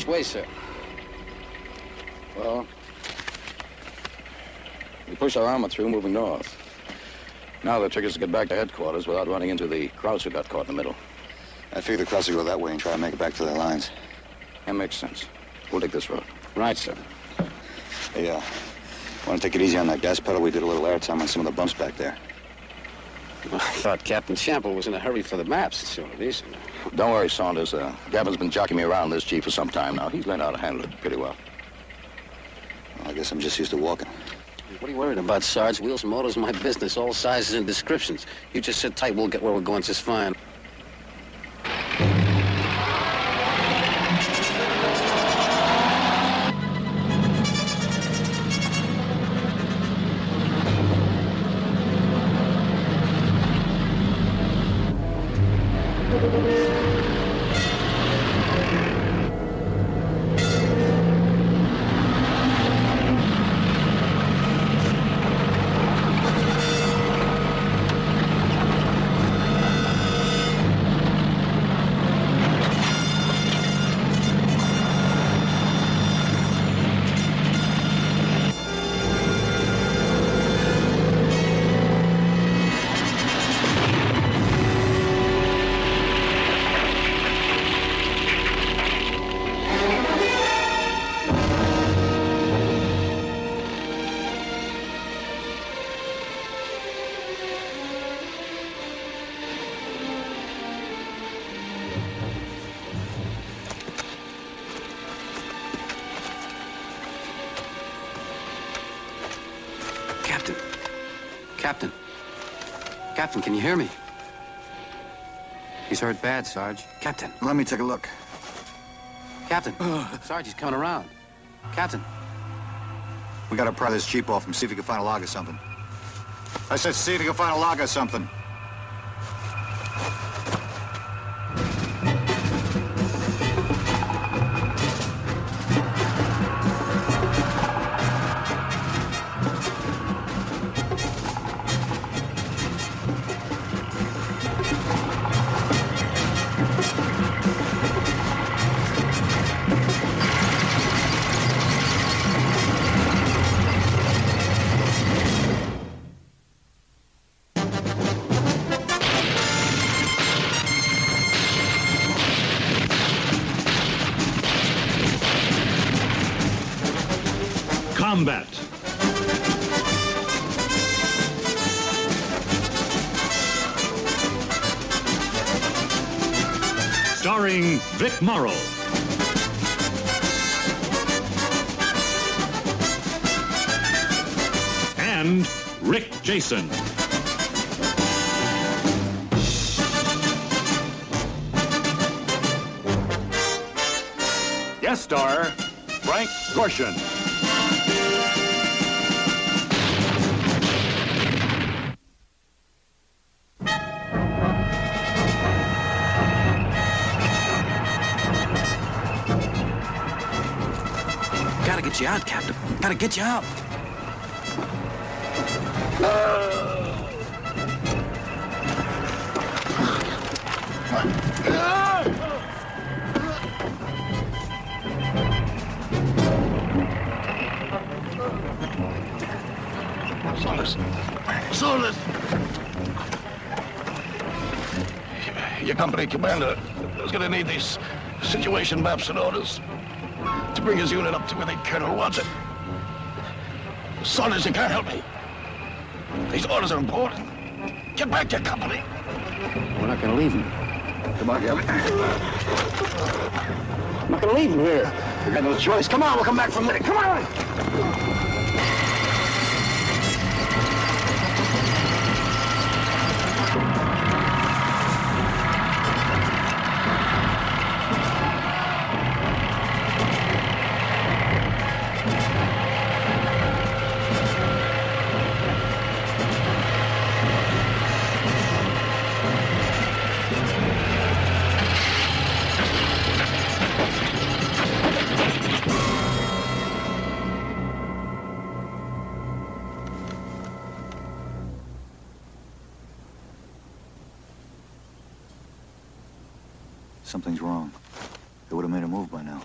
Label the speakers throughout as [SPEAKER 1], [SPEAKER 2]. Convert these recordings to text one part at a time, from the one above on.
[SPEAKER 1] Which way, sir?
[SPEAKER 2] Well, we push our armor through, moving north. Now the trick is to get back to headquarters without running into the Krauts who got caught in the middle.
[SPEAKER 3] I figure the Krauts will go that way and try to make it back to their lines.
[SPEAKER 2] That makes sense. We'll take this road.
[SPEAKER 1] Right, sir.
[SPEAKER 3] Hey, want to take it easy on that gas pedal? We did a little airtime on some of the bumps back there.
[SPEAKER 1] Well, I thought Captain Chample was in a hurry for the maps to show these.
[SPEAKER 2] Don't worry, Saunders. Gavin's been jockeying me around this Jeep for some time now. He's learned how to handle it pretty well.
[SPEAKER 3] Well, I guess I'm just used to walking.
[SPEAKER 1] What are you worried about, Sarge? Wheels and motors are my business, all sizes and descriptions. You just sit tight, we'll get where we're going just fine. Captain. Captain, can you hear me? He's hurt bad, Sarge. Captain.
[SPEAKER 3] Let me take a look.
[SPEAKER 1] Captain. Sarge, he's coming around. Captain.
[SPEAKER 3] We gotta pry this Jeep off and see if we can find a log or something. I said see if we can find a log or something.
[SPEAKER 4] Combat. Starring Vic Morrow. And Rick Jason. Guest star, Frank Gorshin.
[SPEAKER 1] Gotta get you out, Captain. Gotta get you out.
[SPEAKER 2] Saunders! Your company commander is gonna need these situation maps and orders to bring his unit up to where the colonel wants it. Saunders, you can't help me. These orders are important. Get back to your company.
[SPEAKER 1] We're not gonna leave him.
[SPEAKER 2] Come on, Gavin.
[SPEAKER 1] I'm not gonna leave him here.
[SPEAKER 2] We got no choice. Come on, we'll come back from there. Come on!
[SPEAKER 3] Something's wrong. They would have made a move by now.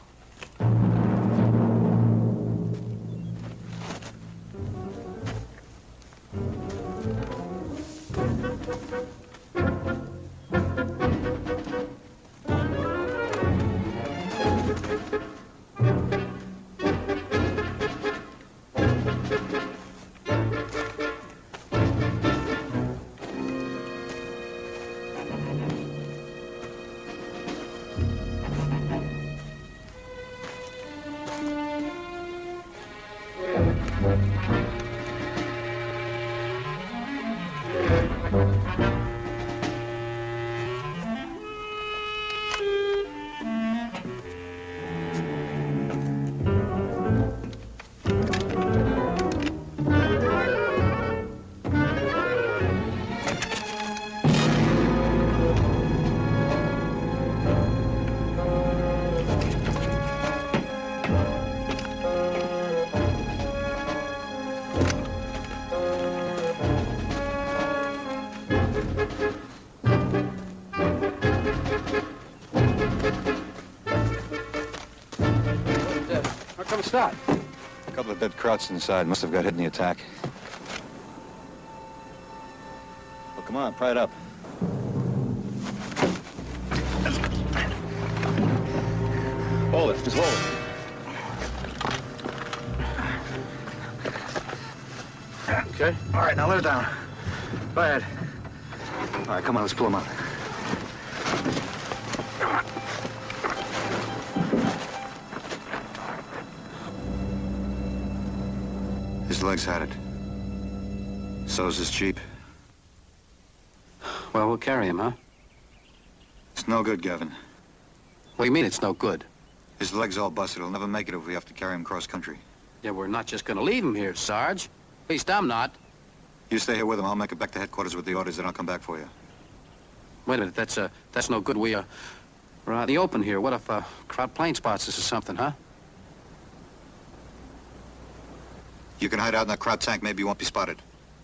[SPEAKER 1] How come it's not?
[SPEAKER 3] A couple of dead Krauts inside. Must have got hit in the attack. Well, come on, pry it up. Hold it. Just hold it.
[SPEAKER 1] Okay.
[SPEAKER 3] All right, now let it down. Go ahead. All right, come on, let's pull him out. His legs had it. So's his Jeep.
[SPEAKER 1] Well, we'll carry him, huh?
[SPEAKER 3] It's no good, Gavin.
[SPEAKER 1] What do you mean it's no good?
[SPEAKER 3] His leg's all busted. He'll never make it if we have to carry him cross country.
[SPEAKER 1] Yeah, we're not just gonna leave him here, Sarge. At least I'm not.
[SPEAKER 3] You stay here with him. I'll make it back to headquarters with the orders, and I'll come back for you.
[SPEAKER 1] Wait a minute, that's no good. We're out in the open here. What if, Kraut plane spots us or something, huh?
[SPEAKER 3] You can hide out in that crowd tank. Maybe you won't be spotted.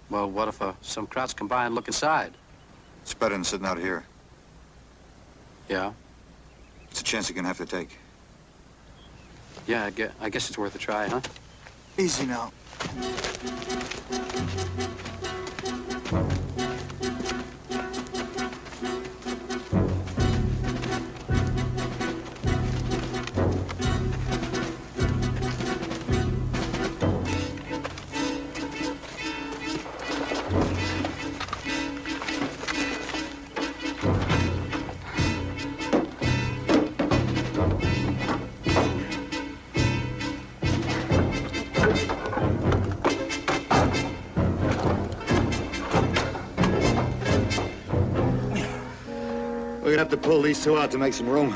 [SPEAKER 1] Well, what if, some Krauts come by and look inside?
[SPEAKER 3] It's better than sitting out here.
[SPEAKER 1] Yeah?
[SPEAKER 3] It's a chance you're gonna have to take.
[SPEAKER 1] Yeah, I guess it's worth a try, huh?
[SPEAKER 3] Easy now. We're gonna have to pull these two out to make some room.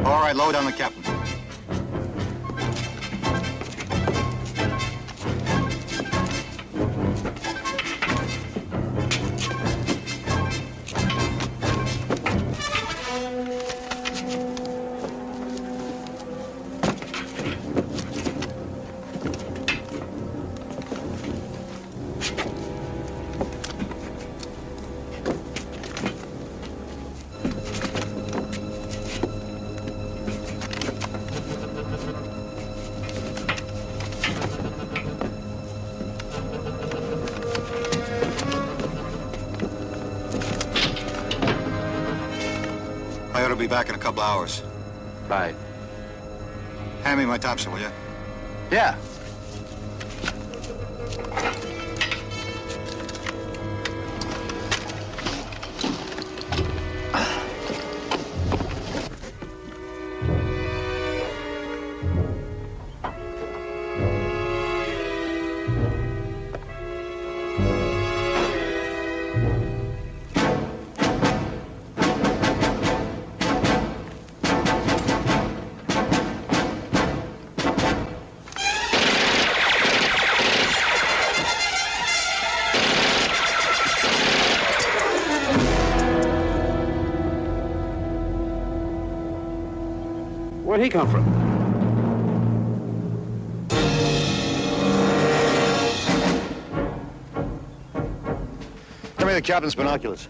[SPEAKER 3] All right, lower down the captain. I ought to be back in a couple hours.
[SPEAKER 1] Right.
[SPEAKER 3] Hand me my topsail, will you?
[SPEAKER 1] Yeah. Where'd he come from?
[SPEAKER 3] Give me the captain's binoculars.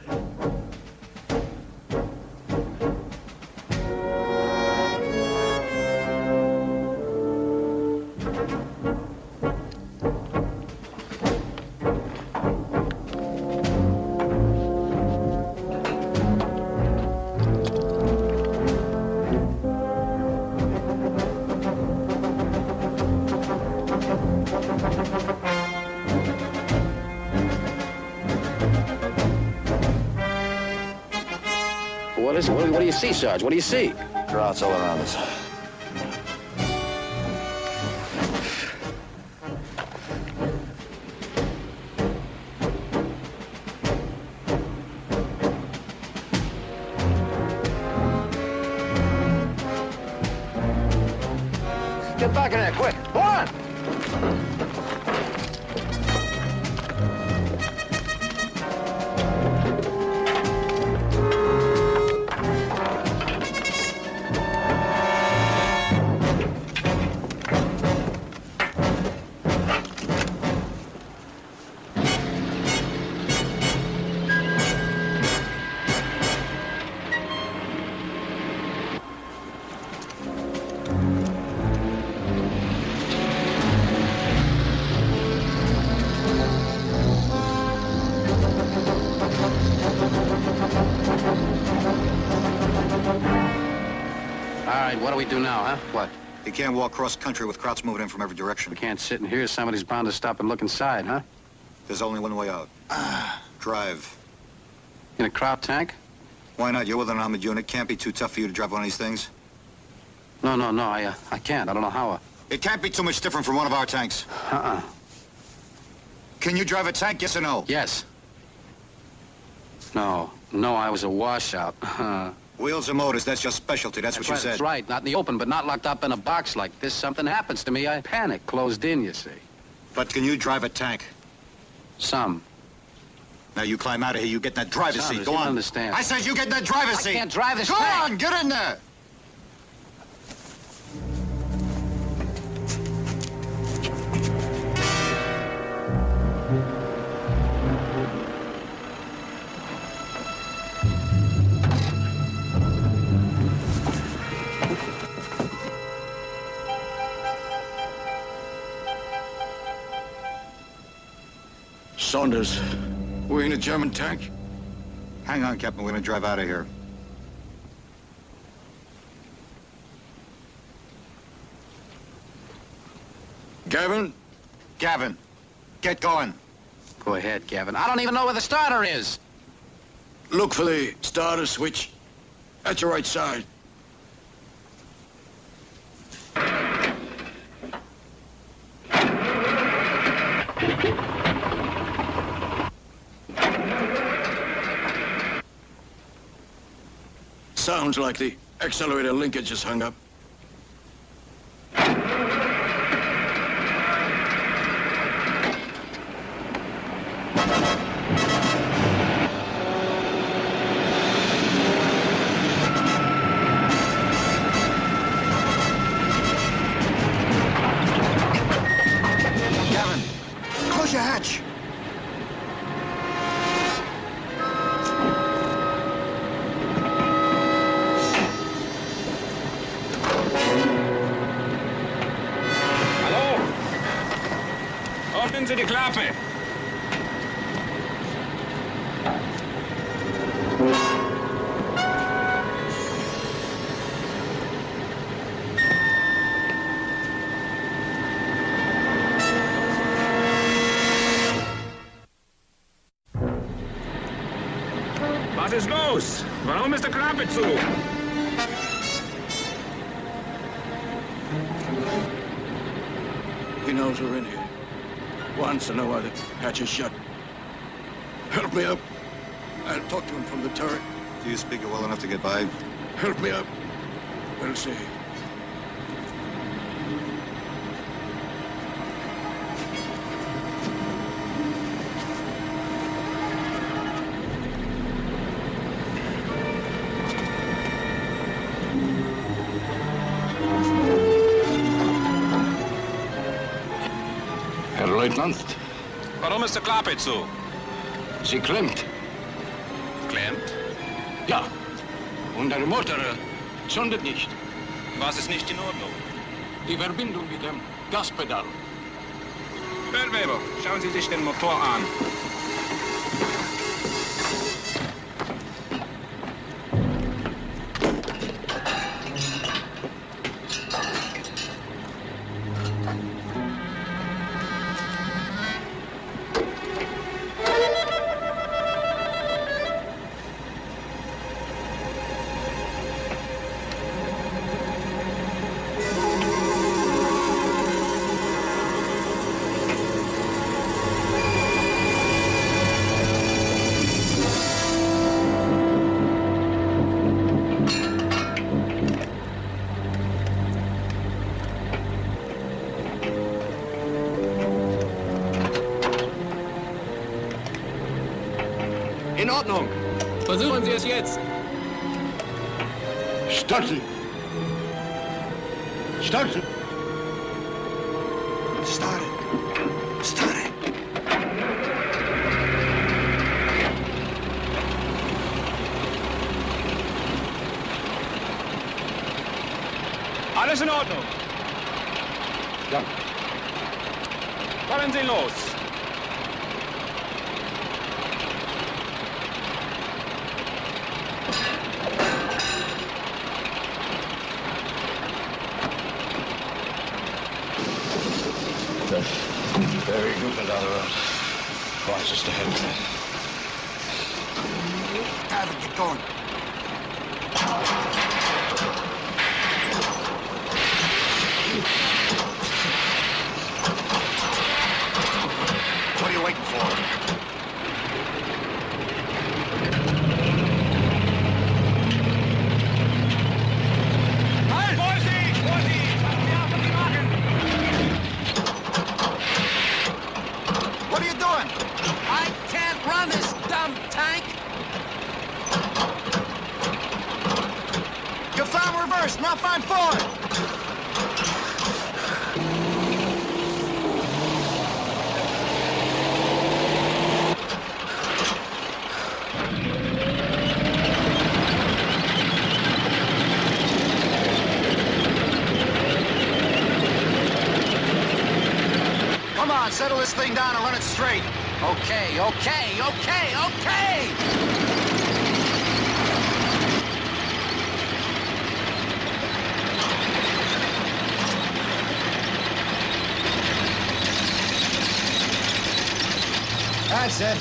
[SPEAKER 1] What is it? What do you see, Sarge? What do you see?
[SPEAKER 3] Crowds all around us.
[SPEAKER 1] Get back in there, quick. Go on! All right, what do we do now, huh? What?
[SPEAKER 3] You can't walk cross country with crowds moving in from every direction.
[SPEAKER 1] We can't sit in here. Somebody's bound to stop and look inside, huh?
[SPEAKER 3] There's only one way out. Drive.
[SPEAKER 1] In a crowd tank?
[SPEAKER 3] Why not? You're with an armored unit. Can't be too tough for you to drive one of these things.
[SPEAKER 1] No, I can't. I don't know how.
[SPEAKER 3] It can't be too much different from one of our tanks.
[SPEAKER 1] Uh-uh.
[SPEAKER 3] Can you drive a tank, yes or no?
[SPEAKER 1] Yes. No, I was a washout.
[SPEAKER 3] Wheels and motors, that's your specialty. That's what you said.
[SPEAKER 1] That's right. Not in the open, but not locked up in a box like this. Something happens to me, I panic. Closed in, you see.
[SPEAKER 3] But can you drive a tank?
[SPEAKER 1] Some.
[SPEAKER 3] Now you climb out of here, you get in that driver's seat.
[SPEAKER 1] Saunders,
[SPEAKER 3] Go
[SPEAKER 1] you
[SPEAKER 3] on.
[SPEAKER 1] don't understand.
[SPEAKER 3] I said you get in that driver's seat.
[SPEAKER 1] I can't drive this
[SPEAKER 3] Go
[SPEAKER 1] tank.
[SPEAKER 3] on, get in there.
[SPEAKER 2] Saunders, we're in a German tank.
[SPEAKER 3] Hang on, Captain. We're gonna drive out of here.
[SPEAKER 2] Gavin?
[SPEAKER 3] Gavin, get going.
[SPEAKER 1] Go ahead, Gavin. I don't even know where the starter is.
[SPEAKER 2] Look for the starter switch. At your right side. Sounds like the accelerator linkage is hung up.
[SPEAKER 3] Gavin, close your hatch.
[SPEAKER 5] Hallo? Öffnen Sie die Klappe! Was ist los? Warum ist die Klappe zu?
[SPEAKER 2] He knows we're in here. Wants to know why the hatch is shut. Help me up. I'll talk to him from the turret.
[SPEAKER 3] Do you speak it well enough to get by?
[SPEAKER 2] Help me up. We'll see. Leutnant.
[SPEAKER 5] Warum ist die Klappe zu?
[SPEAKER 2] Sie klemmt.
[SPEAKER 5] Klemmt?
[SPEAKER 2] Ja. Und der Motor zündet nicht.
[SPEAKER 5] Was ist nicht in Ordnung?
[SPEAKER 2] Die Verbindung mit dem Gaspedal.
[SPEAKER 5] Herr Weber, schauen Sie sich den Motor an.
[SPEAKER 6] In Ordnung. Versuchen Sie es jetzt.
[SPEAKER 2] Starten! Starten!
[SPEAKER 3] Start it. Start it.
[SPEAKER 5] Alles in Ordnung.
[SPEAKER 2] Ja.
[SPEAKER 5] Wollen Sie los?
[SPEAKER 2] Very good, Adara. Rises to heaven.
[SPEAKER 3] Gavin, get going. What are you waiting for?
[SPEAKER 5] Halt! Vorsicht! Vorsicht! Passen Sie auf die Wagen!
[SPEAKER 3] What are you doing?
[SPEAKER 6] I can't run this dumb tank.
[SPEAKER 3] You found reverse, now find forward. Come on, settle this thing down and run it straight.
[SPEAKER 6] Okay, okay, okay, okay.
[SPEAKER 3] That's it.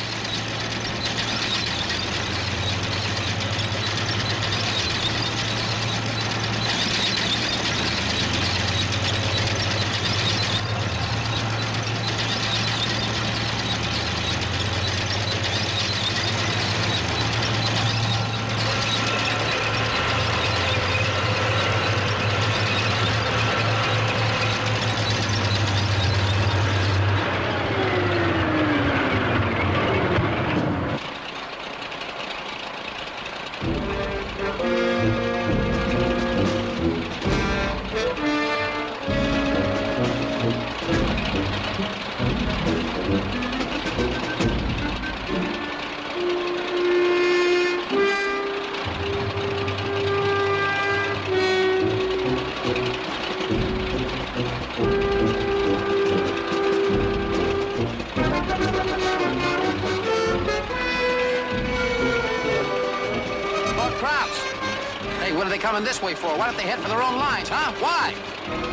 [SPEAKER 6] What are they coming this way for? Why don't they head for their own lines, huh? Why?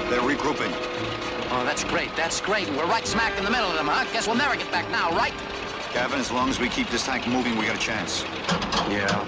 [SPEAKER 3] They're regrouping.
[SPEAKER 6] Oh, that's great. That's great. We're right smack in the middle of them, huh? Guess we'll never get back now, right?
[SPEAKER 3] Gavin, as long as we keep this tank moving, we got a chance.
[SPEAKER 1] Yeah.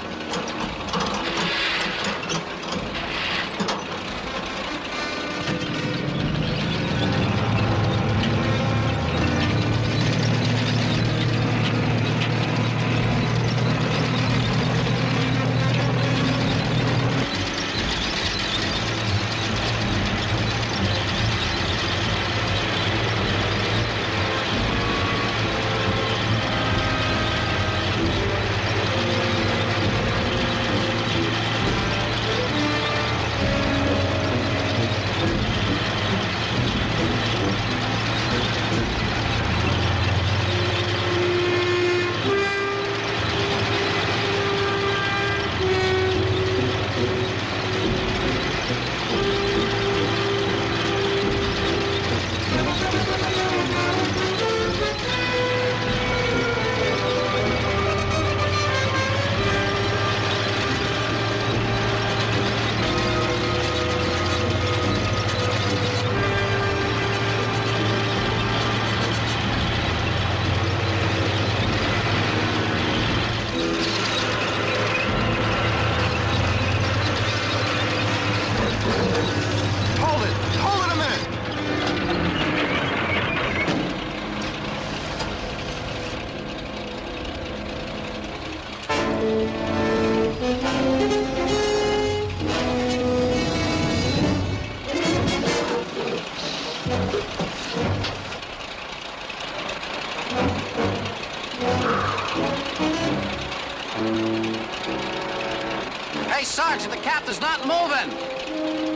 [SPEAKER 6] you, the captain's not moving.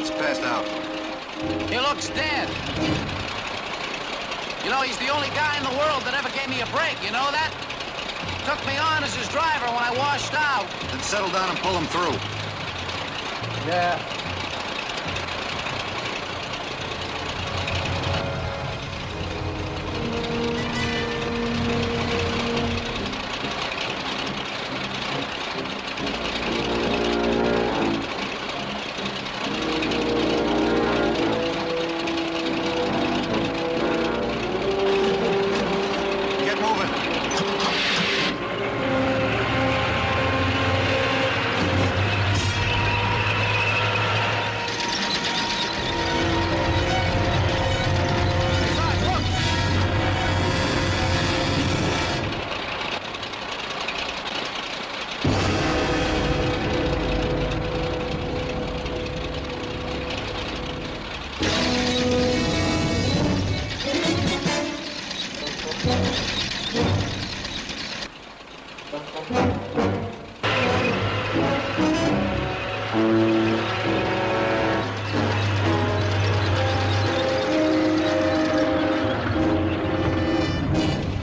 [SPEAKER 3] It's passed out.
[SPEAKER 6] He looks dead. You know, he's the only guy in the world that ever gave me a break, you know that? Took me on as his driver when I washed out.
[SPEAKER 3] Then settle down and pull him through.
[SPEAKER 6] Yeah.
[SPEAKER 3] Get moving.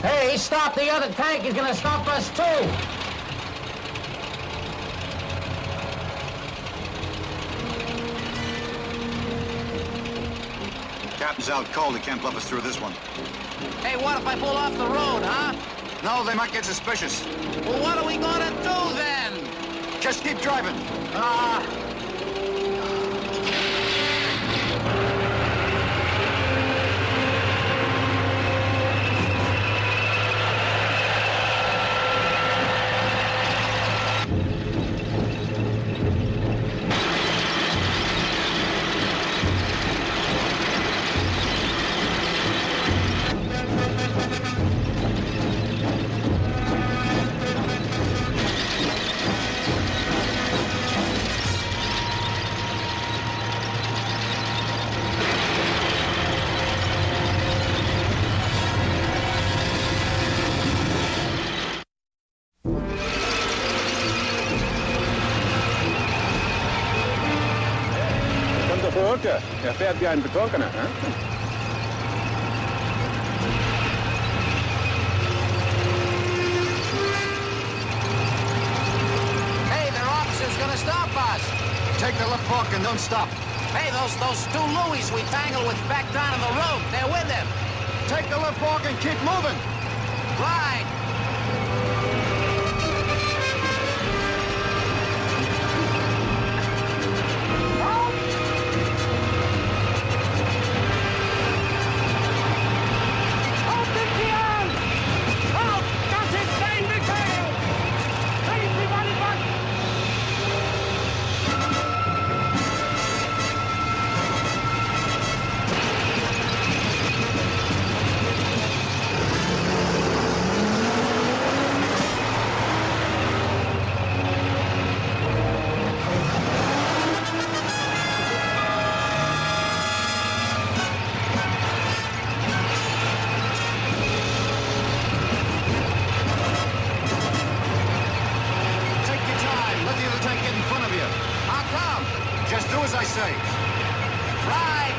[SPEAKER 6] Hey, he stopped the other tank. He's gonna stop us too.
[SPEAKER 3] Captain's out cold. He can't bluff us through this one.
[SPEAKER 6] Hey, what if I pull off the road, huh?
[SPEAKER 3] No, they might get suspicious.
[SPEAKER 6] Well, what are we gonna do then?
[SPEAKER 3] Just keep driving.
[SPEAKER 7] Kommt doch runter. Er fährt wie ein Betrunkener. Hm?
[SPEAKER 6] Hey, their officer's gonna stop us.
[SPEAKER 3] Take the left fork and don't stop.
[SPEAKER 6] Hey, those two Louis we tangled with back down on the road, they're with him.
[SPEAKER 3] Take the left fork and keep moving.
[SPEAKER 6] Right.
[SPEAKER 3] Take your time. Let the other tank get in front of you.
[SPEAKER 6] How come?
[SPEAKER 3] Just do as I say.
[SPEAKER 6] Right.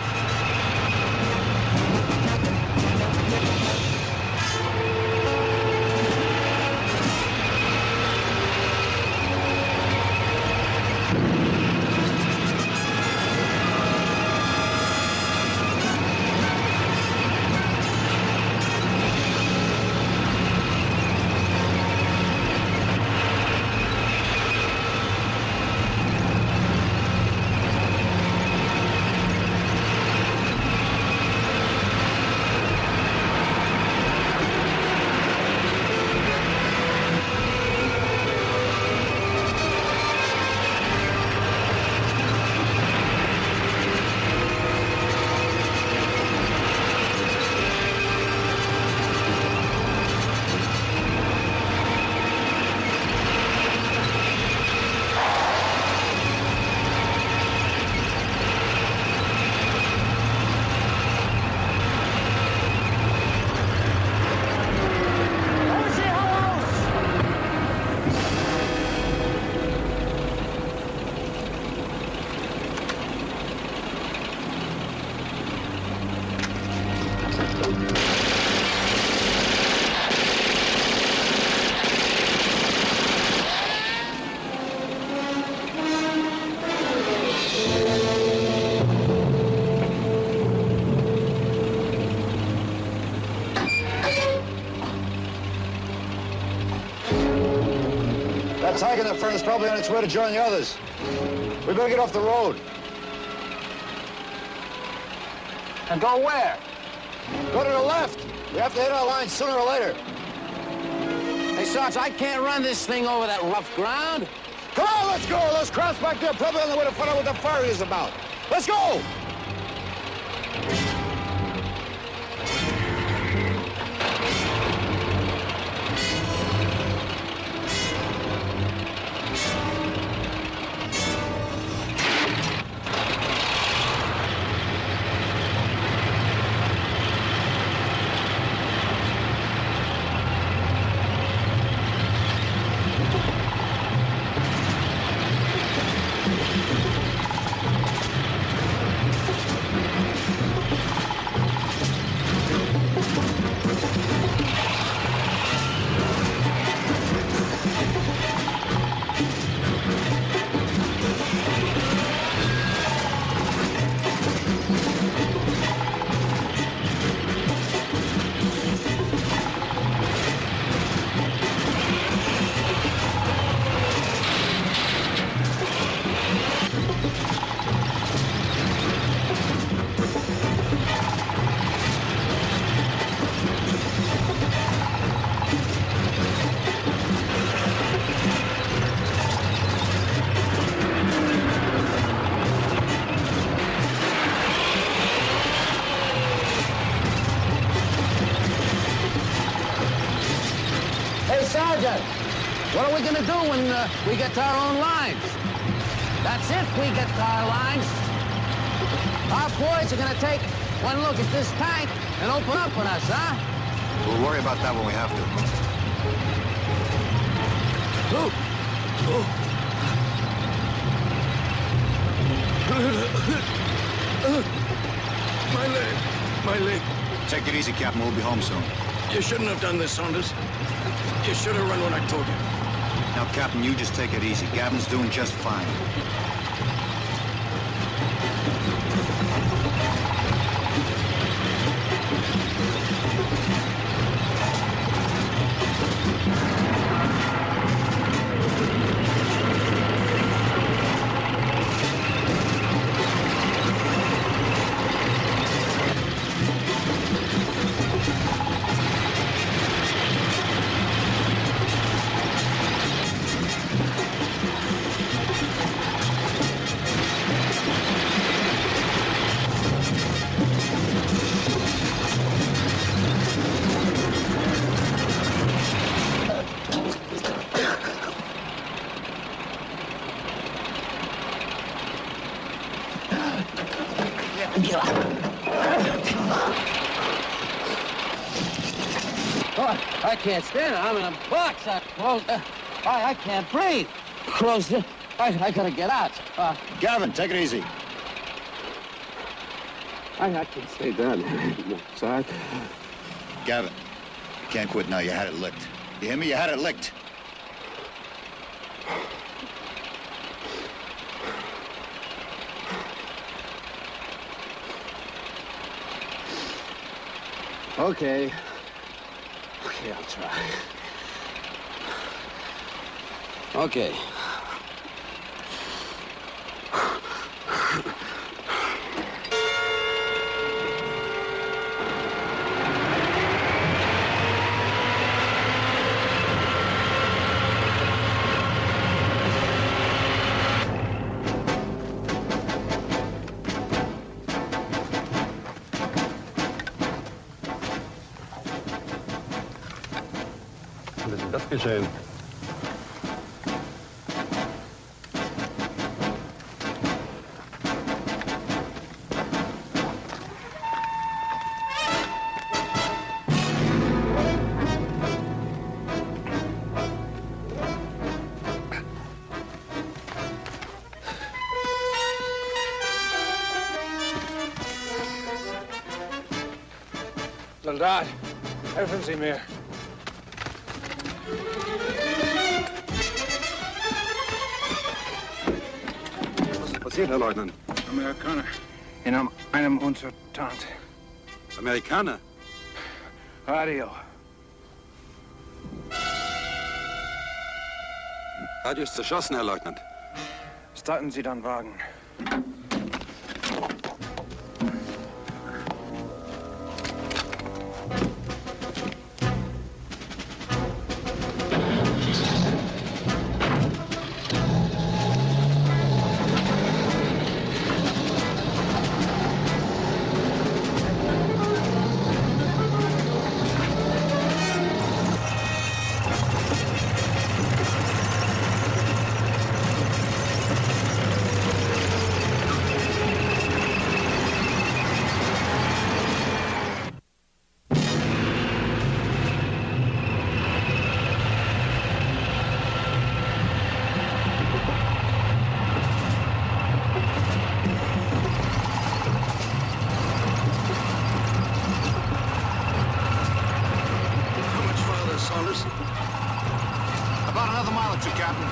[SPEAKER 3] tiger in the front is probably on its way to join the others. We better get off the road.
[SPEAKER 6] And go where?
[SPEAKER 3] Go to the left. We have to hit our lines sooner or later.
[SPEAKER 6] Hey, Sarge, I can't run this thing over that rough ground.
[SPEAKER 3] Come on, let's go. Those crowds back there probably on the way to find out what the fire is about. Let's go!
[SPEAKER 6] Sergeant, what are we gonna do when we get to our own lines? That's if we get to our lines. Our boys are gonna take one look at this tank and open up on us, huh?
[SPEAKER 3] We'll worry about that when we have to.
[SPEAKER 2] My leg.
[SPEAKER 3] Take it easy, Captain. We'll be home soon.
[SPEAKER 2] You shouldn't have done this, Saunders. You should have run when I told you.
[SPEAKER 3] Now, Captain, you just take it easy. Gavin's doing just fine.
[SPEAKER 6] Oh, I can't stand it. I'm in a box. I can't breathe. Close it. I gotta get out.
[SPEAKER 3] Gavin, take it easy.
[SPEAKER 5] I can't stay down. Sarge.
[SPEAKER 3] Gavin, you can't quit now. You had it licked. You hear me? You had it licked.
[SPEAKER 6] Okay. Okay, I'll try. Okay.
[SPEAKER 7] Was ist das geschehen?
[SPEAKER 5] Soldat, helfen Sie mir.
[SPEAKER 7] Was ist passiert, Herr Leutnant?
[SPEAKER 5] Amerikaner in einem unserer Tante.
[SPEAKER 7] Amerikaner?
[SPEAKER 5] Radio.
[SPEAKER 7] Radio ist zerschossen, Herr Leutnant.
[SPEAKER 5] Starten Sie dann Wagen.
[SPEAKER 2] How much farther, Saunders?
[SPEAKER 3] About another mile or two, Captain.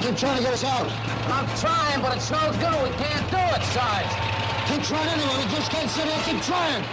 [SPEAKER 6] Keep trying to get us out. I'm trying, but it's no good. We can't do it, Sarge. Keep trying anyway. We just can't sit here. Keep trying.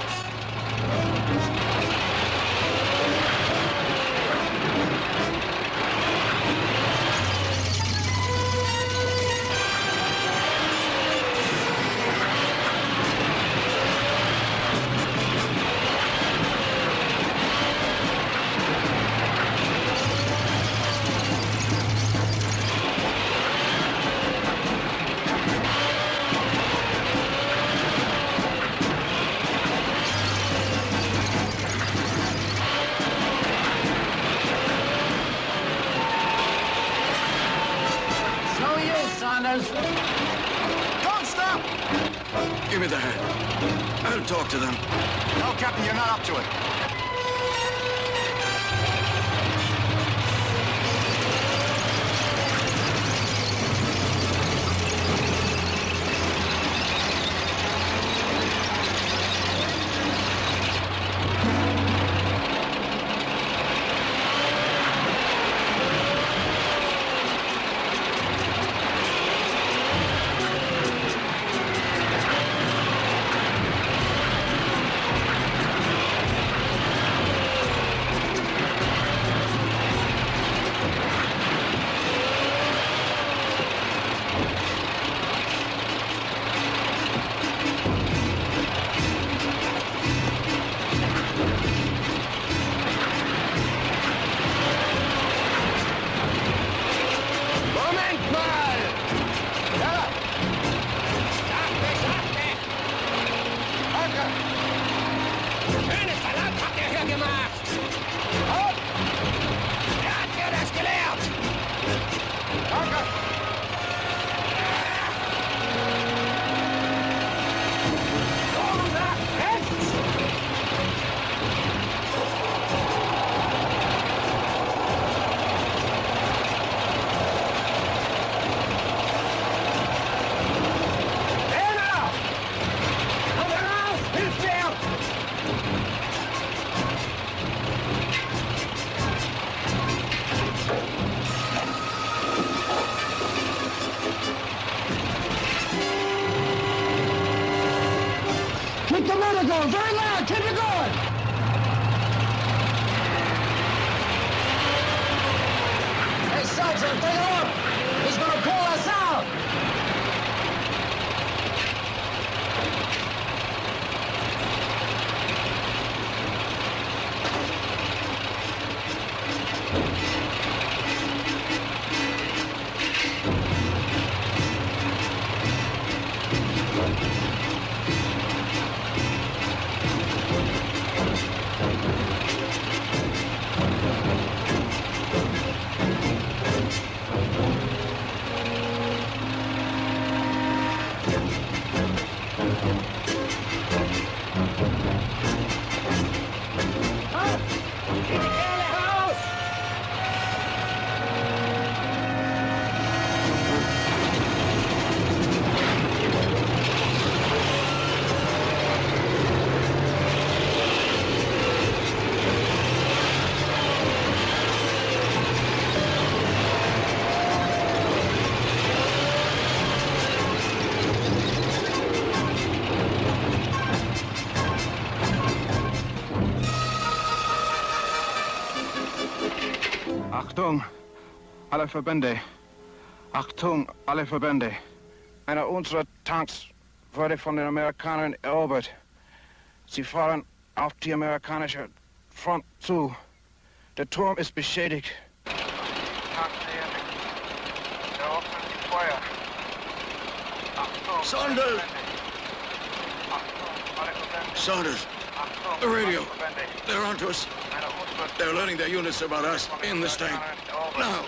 [SPEAKER 3] Don't stop!
[SPEAKER 2] Give me the hand. I'll talk to them.
[SPEAKER 3] No, Captain, you're not up to it.
[SPEAKER 8] Achtung, alle Verbände. Achtung, alle Verbände. Einer unserer Tanks wurde von den Amerikanern erobert. Sie fahren auf die amerikanische Front zu. Der Turm ist beschädigt.
[SPEAKER 2] Saunders! Saunders! The radio! They're onto us. They're learning their units about us in this tank. Now!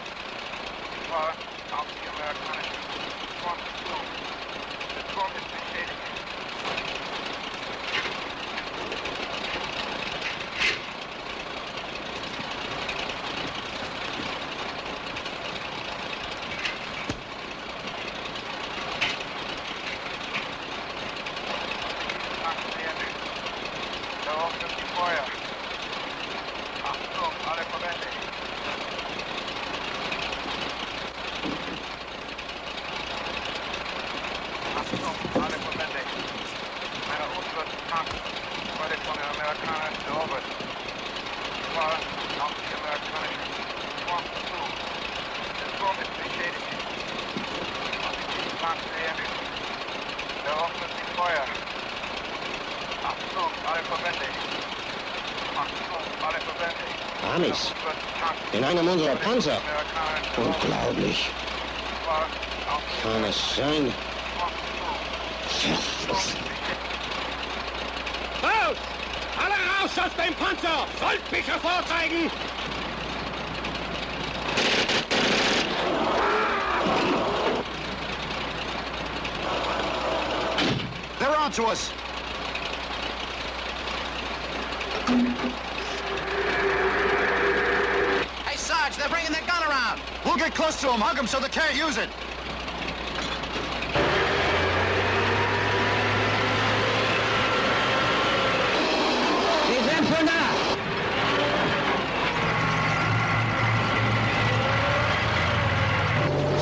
[SPEAKER 9] Amis, in einem unserer Panzer. Unglaublich. Kann es sein?
[SPEAKER 5] Raus! Alle raus aus dem Panzer! Sollt mich hervorzeigen!
[SPEAKER 3] They're on to us!
[SPEAKER 6] Hey, Sarge, they're bringing their gun around.
[SPEAKER 3] We'll get close to them, hug them so they can't use it!
[SPEAKER 6] Die sind schon da.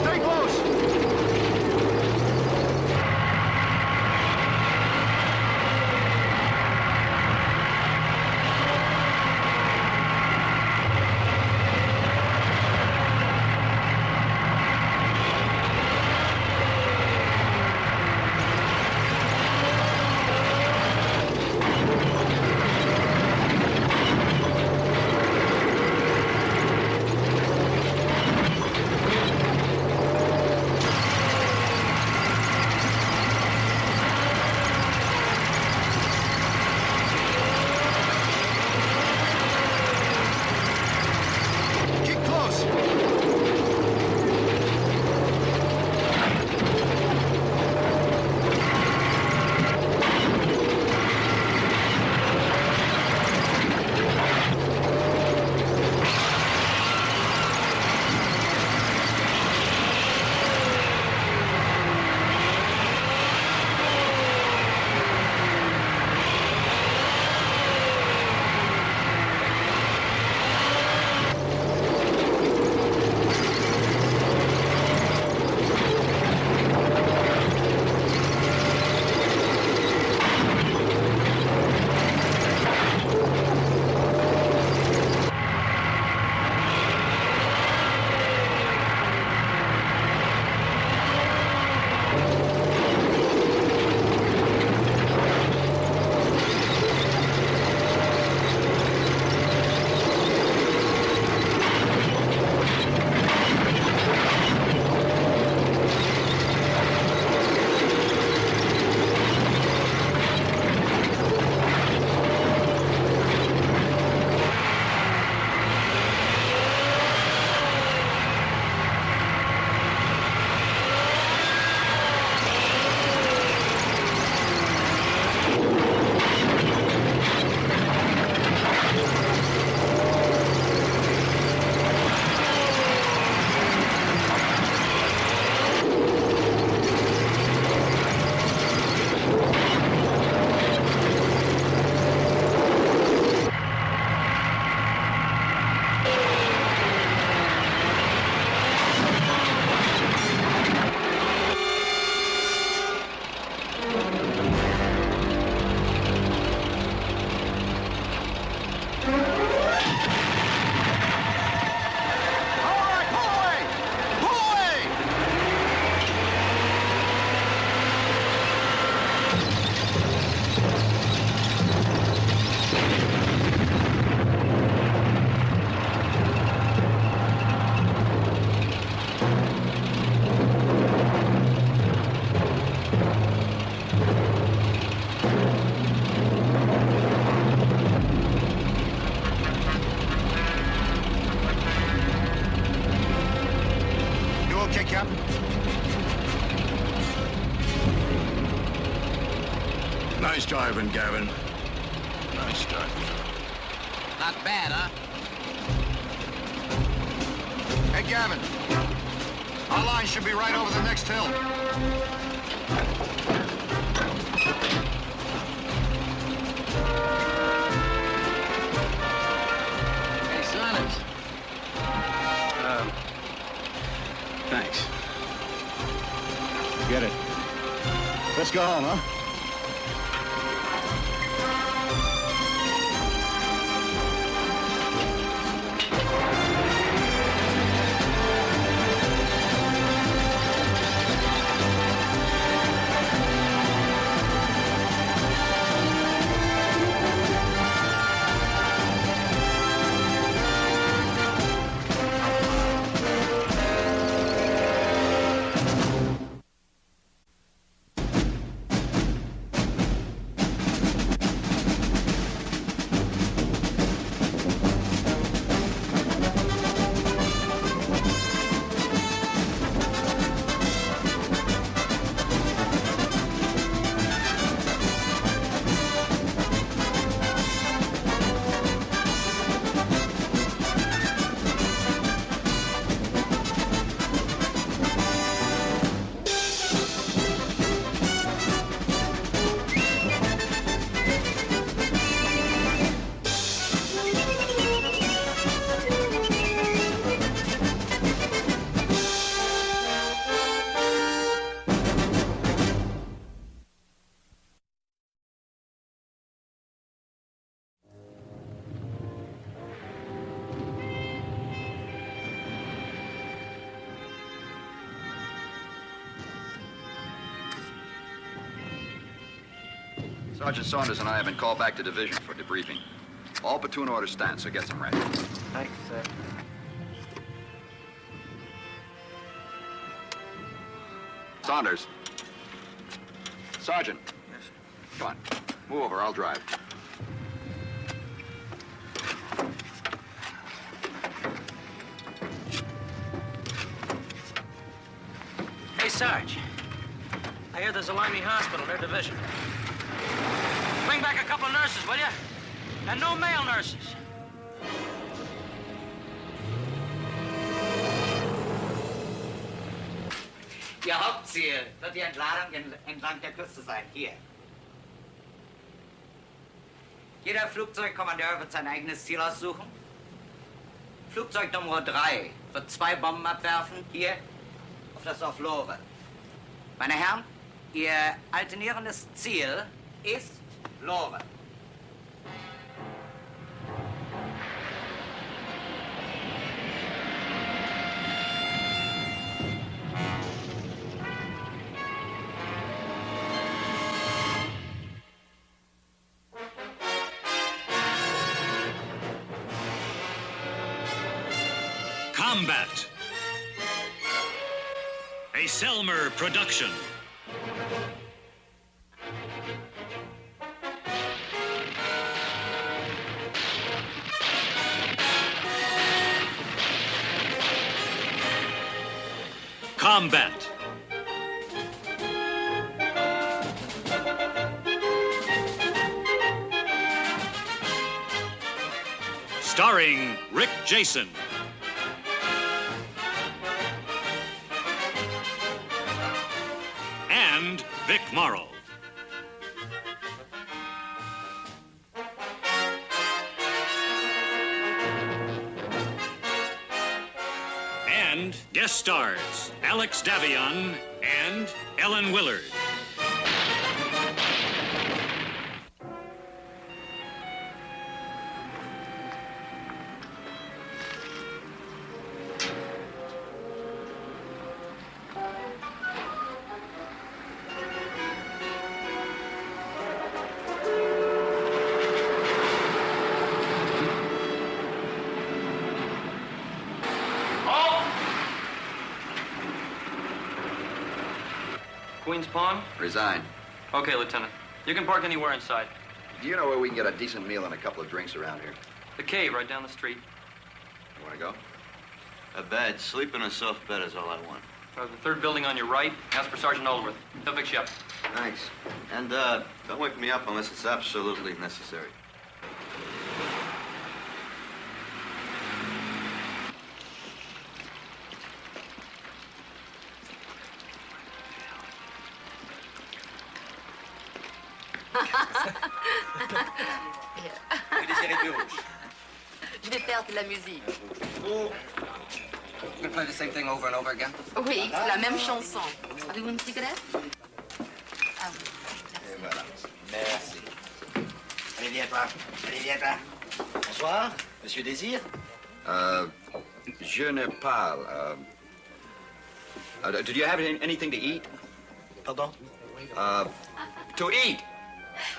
[SPEAKER 3] Stay close!
[SPEAKER 2] Nice driving, Gavin. Nice driving.
[SPEAKER 6] Not bad, huh?
[SPEAKER 3] Hey, Gavin. Our line should be right over the next hill.
[SPEAKER 6] Hey, Saunders.
[SPEAKER 1] Thanks.
[SPEAKER 3] Get it. Let's go home, huh? Sergeant Saunders and I have been called back to division for debriefing. All platoon orders stand, so get them ready.
[SPEAKER 8] Thanks, sir.
[SPEAKER 3] Saunders. Sergeant. Yes. Come on. Move over. I'll drive.
[SPEAKER 10] Hey, Sarge. I hear there's a Limey Hospital near division. Bring back a couple of nurses, will you? And no male nurses.
[SPEAKER 11] Ihr Hauptziel wird die Entladung entlang der Küste sein. Hier. Jeder Flugzeugkommandeur wird sein eigenes Ziel aussuchen. Flugzeug Nummer 3 wird 2 Bomben abwerfen, hier auf das Dorf Lore. Meine Herren, Ihr alternierendes Ziel ist Lore.
[SPEAKER 4] Combat. A Selmer production. Combat. Starring Rick Jason. And Vic Morrow. And guest stars Alex Davion and Ellen Willard.
[SPEAKER 10] Queen's Pawn?
[SPEAKER 3] Resign.
[SPEAKER 10] Okay, Lieutenant. You can park anywhere inside.
[SPEAKER 3] Do you know where we can get a decent meal and a couple of drinks around here?
[SPEAKER 10] The Cave right down the street.
[SPEAKER 3] You want to go?
[SPEAKER 12] A bed. Sleep in a soft bed is all I want.
[SPEAKER 10] The third building on your right. Ask for Sergeant Oldworth. He'll fix you up.
[SPEAKER 12] Thanks. And, don't wake me up unless it's absolutely necessary.
[SPEAKER 11] Que désirez-vous, Rouge?
[SPEAKER 13] Je vais faire de la musique.
[SPEAKER 11] You can play the same thing over and over again?
[SPEAKER 13] Oui, c'est la même chanson. Avez-vous une cigarette? Ah oui.
[SPEAKER 12] Et voilà. Merci. Allez, viens, toi. Allez, viens, toi. Bonsoir, Monsieur Désir.
[SPEAKER 1] Je ne parle. Did you have anything to eat?
[SPEAKER 12] Pardon?
[SPEAKER 1] To eat.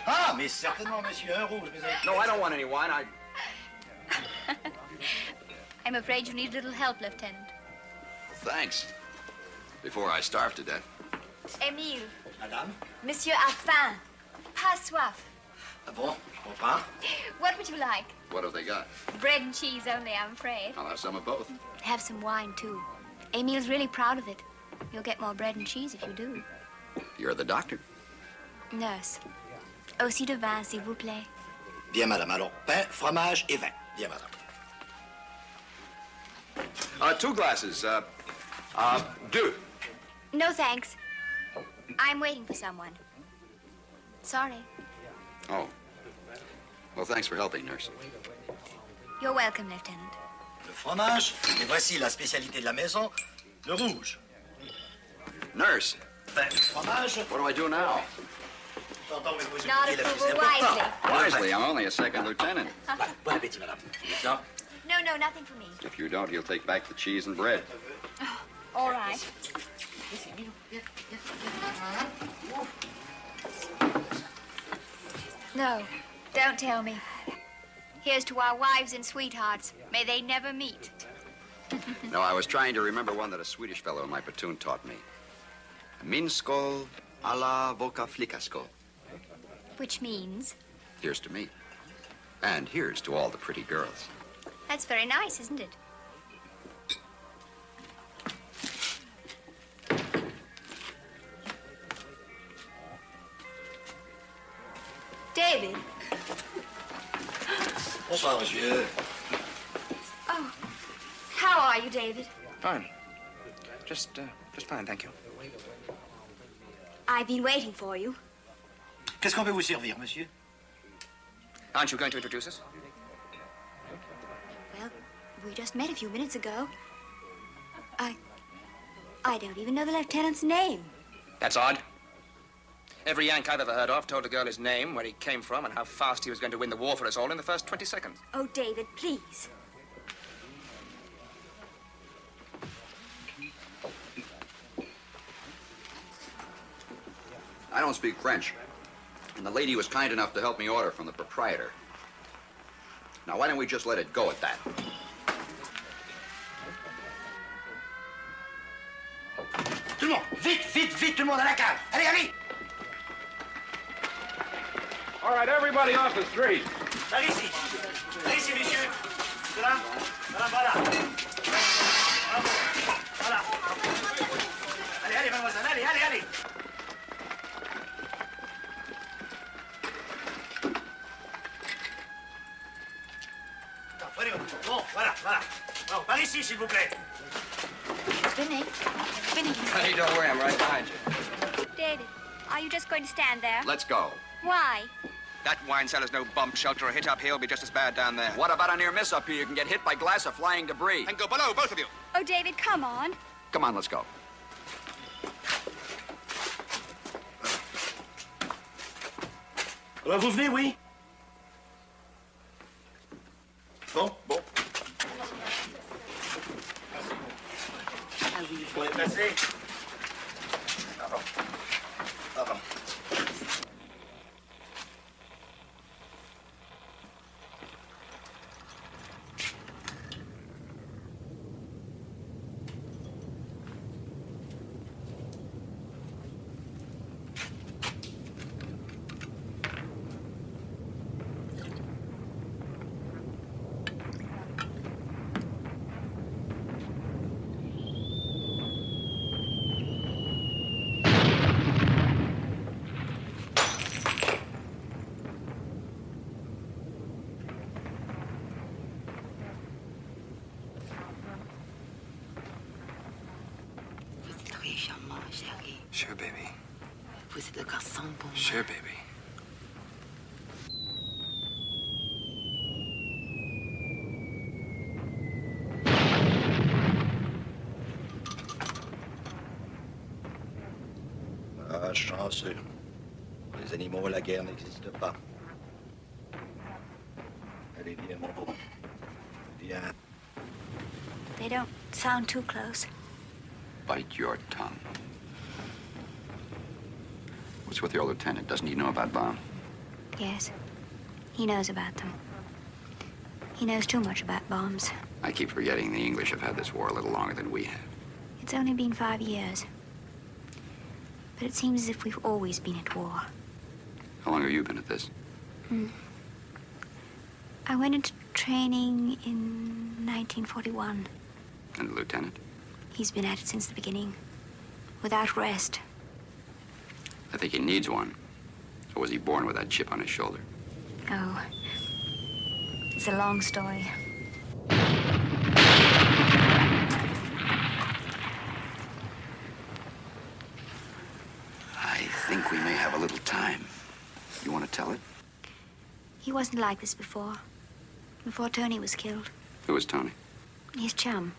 [SPEAKER 12] Ah, mais certainement, monsieur, un rouge. Mais
[SPEAKER 1] No, I don't want any wine.
[SPEAKER 14] I'm afraid you need a little help, Lieutenant.
[SPEAKER 1] Thanks. Before I starve to death.
[SPEAKER 14] Émile,
[SPEAKER 12] Madame?
[SPEAKER 14] Monsieur a faim. Pas soif.
[SPEAKER 12] Ah bon, je comprends.
[SPEAKER 14] What would you like?
[SPEAKER 1] What have they got?
[SPEAKER 14] Bread and cheese only, I'm afraid.
[SPEAKER 1] I'll have some of both.
[SPEAKER 14] Have some wine, too. Émile's really proud of it. You'll get more bread and cheese if you do.
[SPEAKER 1] You're the doctor.
[SPEAKER 14] Nurse. Aussi de vin, s'il vous plaît.
[SPEAKER 12] Bien, madame. Alors, pain, fromage et vin. Bien, madame.
[SPEAKER 1] 2 glasses. Deux.
[SPEAKER 14] No, thanks. I'm waiting for someone. Sorry.
[SPEAKER 1] Oh. Well, thanks for helping, nurse.
[SPEAKER 14] You're welcome, Lieutenant.
[SPEAKER 12] Le fromage, et voici la spécialité de la maison, le rouge.
[SPEAKER 1] Nurse.
[SPEAKER 12] Pain, fromage.
[SPEAKER 1] What do I do now?
[SPEAKER 12] Pardon, mais vous
[SPEAKER 14] Not
[SPEAKER 12] oubliez la plus
[SPEAKER 14] approval
[SPEAKER 12] importante.
[SPEAKER 1] Wisely, I'm only a second lieutenant.
[SPEAKER 12] Bon appétit, madame. Non?
[SPEAKER 14] No, nothing for me.
[SPEAKER 1] If you don't, he'll take back the cheese and bread.
[SPEAKER 14] All right. No, don't tell me. Here's to our wives and sweethearts. May they never meet.
[SPEAKER 1] No, I was trying to remember one that a Swedish fellow in my platoon taught me. Minskol a la voka flikaskol.
[SPEAKER 14] Which means?
[SPEAKER 1] Here's to me. And here's to all the pretty girls.
[SPEAKER 14] That's very nice, isn't it? David.
[SPEAKER 12] Bonsoir, monsieur.
[SPEAKER 14] Oh, how are you, David?
[SPEAKER 8] Fine. Just fine, thank you.
[SPEAKER 14] I've been waiting for you.
[SPEAKER 12] Qu'est-ce qu'on peut vous servir, monsieur?
[SPEAKER 8] Aren't you going to introduce us?
[SPEAKER 14] Well, we just met a few minutes ago. I don't even know the lieutenant's name.
[SPEAKER 8] That's odd. Every Yank I've ever heard of told a girl his name, where he came from, and how fast he was going to win the war for us all in the first 20 seconds.
[SPEAKER 14] Oh, David, please.
[SPEAKER 1] I don't speak French. And the lady was kind enough to help me order from the proprietor. Now, why don't we just let it go at that?
[SPEAKER 12] Tout le monde, vite, vite, vite, tout le monde à la cave. Allez, allez!
[SPEAKER 5] All right, everybody off the street.
[SPEAKER 12] Par ici. Par ici, messieurs. Voilà. Voilà, voilà. Bravo. Voilà. Allez, allez, mademoiselle, allez, allez, allez. Bon, voilà, voilà. Bon, par ici, s'il vous plaît.
[SPEAKER 14] Vinny. Vinny.
[SPEAKER 1] Hey, don't worry, I'm right behind you.
[SPEAKER 14] David, are you just going to stand there?
[SPEAKER 1] Let's go.
[SPEAKER 14] Why?
[SPEAKER 8] That wine cellar's no bomb shelter. A hit up here will be just as bad down there.
[SPEAKER 1] What about a near miss up here? You can get hit by glass or flying debris.
[SPEAKER 8] And go below, both of you.
[SPEAKER 14] Oh, David, come on.
[SPEAKER 1] Come on, let's go.
[SPEAKER 12] Alors, vous venez, oui? Bon, bon. Pour les placer. Pardon. Pardon.
[SPEAKER 13] Chérie,
[SPEAKER 15] Sure, baby.
[SPEAKER 13] vous êtes le garçon pour moi.
[SPEAKER 15] Sure, baby.
[SPEAKER 9] Ah, chanceux. Pour les animaux, la guerre n'existe pas. Allez, viens, mon beau. Viens.
[SPEAKER 14] They don't sound too close.
[SPEAKER 1] Bite your tongue. What's with your lieutenant? Doesn't he know about bombs?
[SPEAKER 14] Yes. He knows about them. He knows too much about bombs.
[SPEAKER 1] I keep forgetting the English have had this war a little longer than we have.
[SPEAKER 14] It's only been 5 years. But it seems as if we've always been at war.
[SPEAKER 1] How long have you been at this?
[SPEAKER 14] I went into training in 1941.
[SPEAKER 1] And the lieutenant?
[SPEAKER 14] He's been at it since the beginning. Without rest.
[SPEAKER 1] I think he needs one. Or was he born with that chip on his shoulder?
[SPEAKER 14] Oh. It's a long story.
[SPEAKER 1] I think we may have a little time. You want to tell it?
[SPEAKER 14] He wasn't like this before. Before Tony was killed.
[SPEAKER 1] Who was Tony?
[SPEAKER 14] His chum.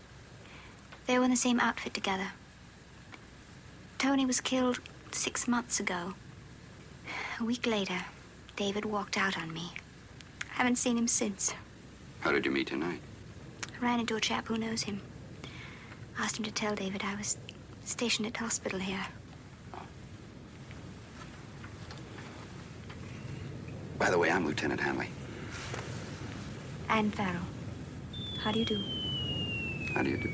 [SPEAKER 14] They were in the same outfit together. Tony was killed 6 months ago. A week later, David walked out on me. Haven't seen him since.
[SPEAKER 1] How did you meet tonight?
[SPEAKER 14] I ran into a chap who knows him. Asked him to tell David I was stationed at hospital here.
[SPEAKER 1] By the way, I'm Lieutenant Hanley.
[SPEAKER 14] Anne Farrell. How do you do?
[SPEAKER 1] How do you do?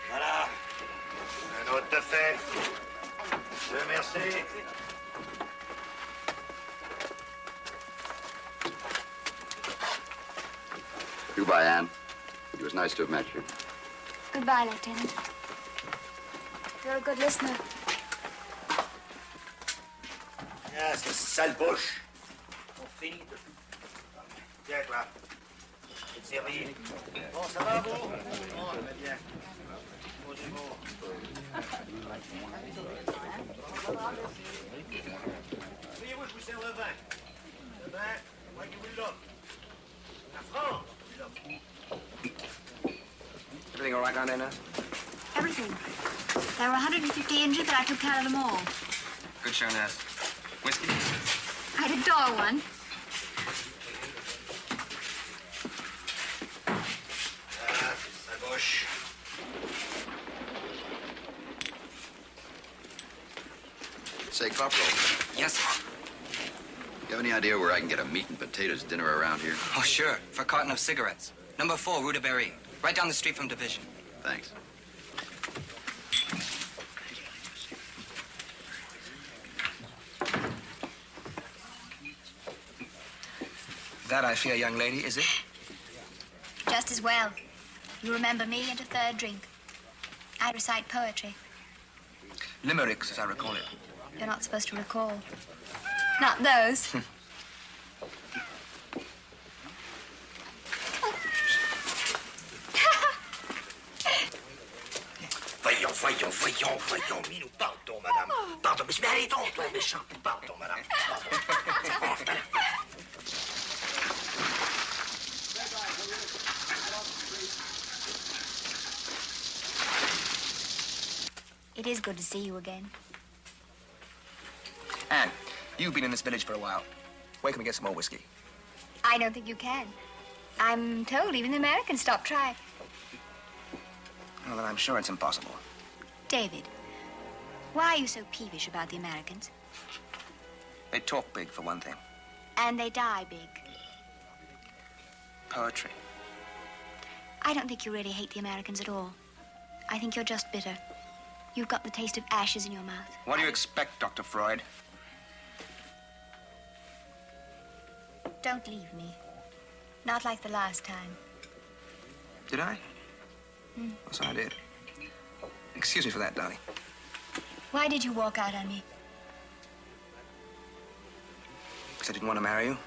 [SPEAKER 9] Voilà. Un autre de fait. Merci.
[SPEAKER 1] Goodbye, Anne. It was nice to have met you.
[SPEAKER 14] Goodbye, Lieutenant. You're a good listener.
[SPEAKER 9] Ah, ces sales bouches. On finit de... Viens, toi. Une série. Bon, ça va, vous? Bon, très bien. Voyez-vous, je vous sers le vin. Le vin, moi qui vous l'offre. La France, vous l'offre.
[SPEAKER 15] Everything all right down there, nurse?
[SPEAKER 14] Everything. There were 150 injured, but I took care of them all.
[SPEAKER 15] Good show, nurse. Whiskey?
[SPEAKER 14] I'd adore one.
[SPEAKER 9] La gauche.
[SPEAKER 1] Say, Corporal,
[SPEAKER 15] Yes, sir.
[SPEAKER 1] you have any idea where I can get a meat and potatoes dinner around here?
[SPEAKER 15] Oh, sure. For a carton of cigarettes. Number 4, Rue de Berry. Right down the street from Division.
[SPEAKER 1] Thanks.
[SPEAKER 15] That, I fear, young lady, is it?
[SPEAKER 14] Just as well. You remember me at a third drink. I recite poetry.
[SPEAKER 15] Limericks, as I recall it.
[SPEAKER 14] You're not supposed to recall. Not those.
[SPEAKER 9] Voyons, Minou, pardon, madame. Pardon, mais allez donc, toi, méchant. Pardon, madame. Pardon.
[SPEAKER 14] It is good to see you again.
[SPEAKER 15] Anne, you've been in this village for a while. Where can we get some more whiskey?
[SPEAKER 14] I don't think you can. I'm told even the Americans stop trying.
[SPEAKER 15] Well, then I'm sure it's impossible.
[SPEAKER 14] David, why are you so peevish about the Americans?
[SPEAKER 15] They talk big, for one thing.
[SPEAKER 14] And they die big.
[SPEAKER 15] Poetry.
[SPEAKER 14] I don't think you really hate the Americans at all. I think you're just bitter. You've got the taste of ashes in your mouth.
[SPEAKER 15] What do you expect, Dr. Freud?
[SPEAKER 14] Don't leave me. Not like the last time.
[SPEAKER 15] Did I? Yes, I did. Excuse me for that, darling.
[SPEAKER 14] Why did you walk out on me?
[SPEAKER 15] Because I didn't want to marry you.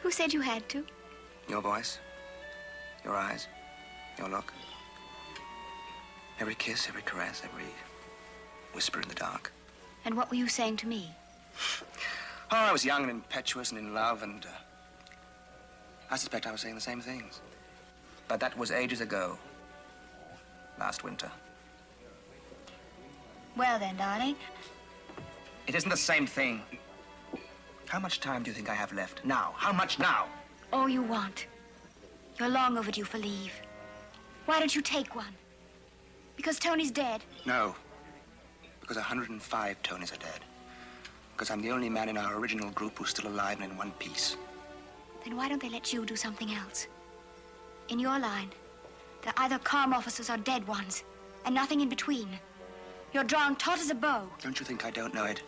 [SPEAKER 14] Who said you had to?
[SPEAKER 15] Your voice, your eyes, your look. Every kiss, every caress, every whisper in the dark.
[SPEAKER 14] And what were you saying to me?
[SPEAKER 15] Oh, I was young and impetuous and in love, and I suspect I was saying the same things. But that was ages ago. Last winter.
[SPEAKER 14] Well then, darling.
[SPEAKER 15] It isn't the same thing. How much time do you think I have left? Now. How much now?
[SPEAKER 14] All you want. You're long overdue for leave. Why don't you take one? Because Tony's dead.
[SPEAKER 15] No. Because 105 Tonys are dead. Because I'm the only man in our original group who's still alive and in one piece.
[SPEAKER 14] Then why don't they let you do something else? In your line, they're either calm officers or dead ones, and nothing in between. You're drawn taut as a bow.
[SPEAKER 15] Don't you think I don't know it?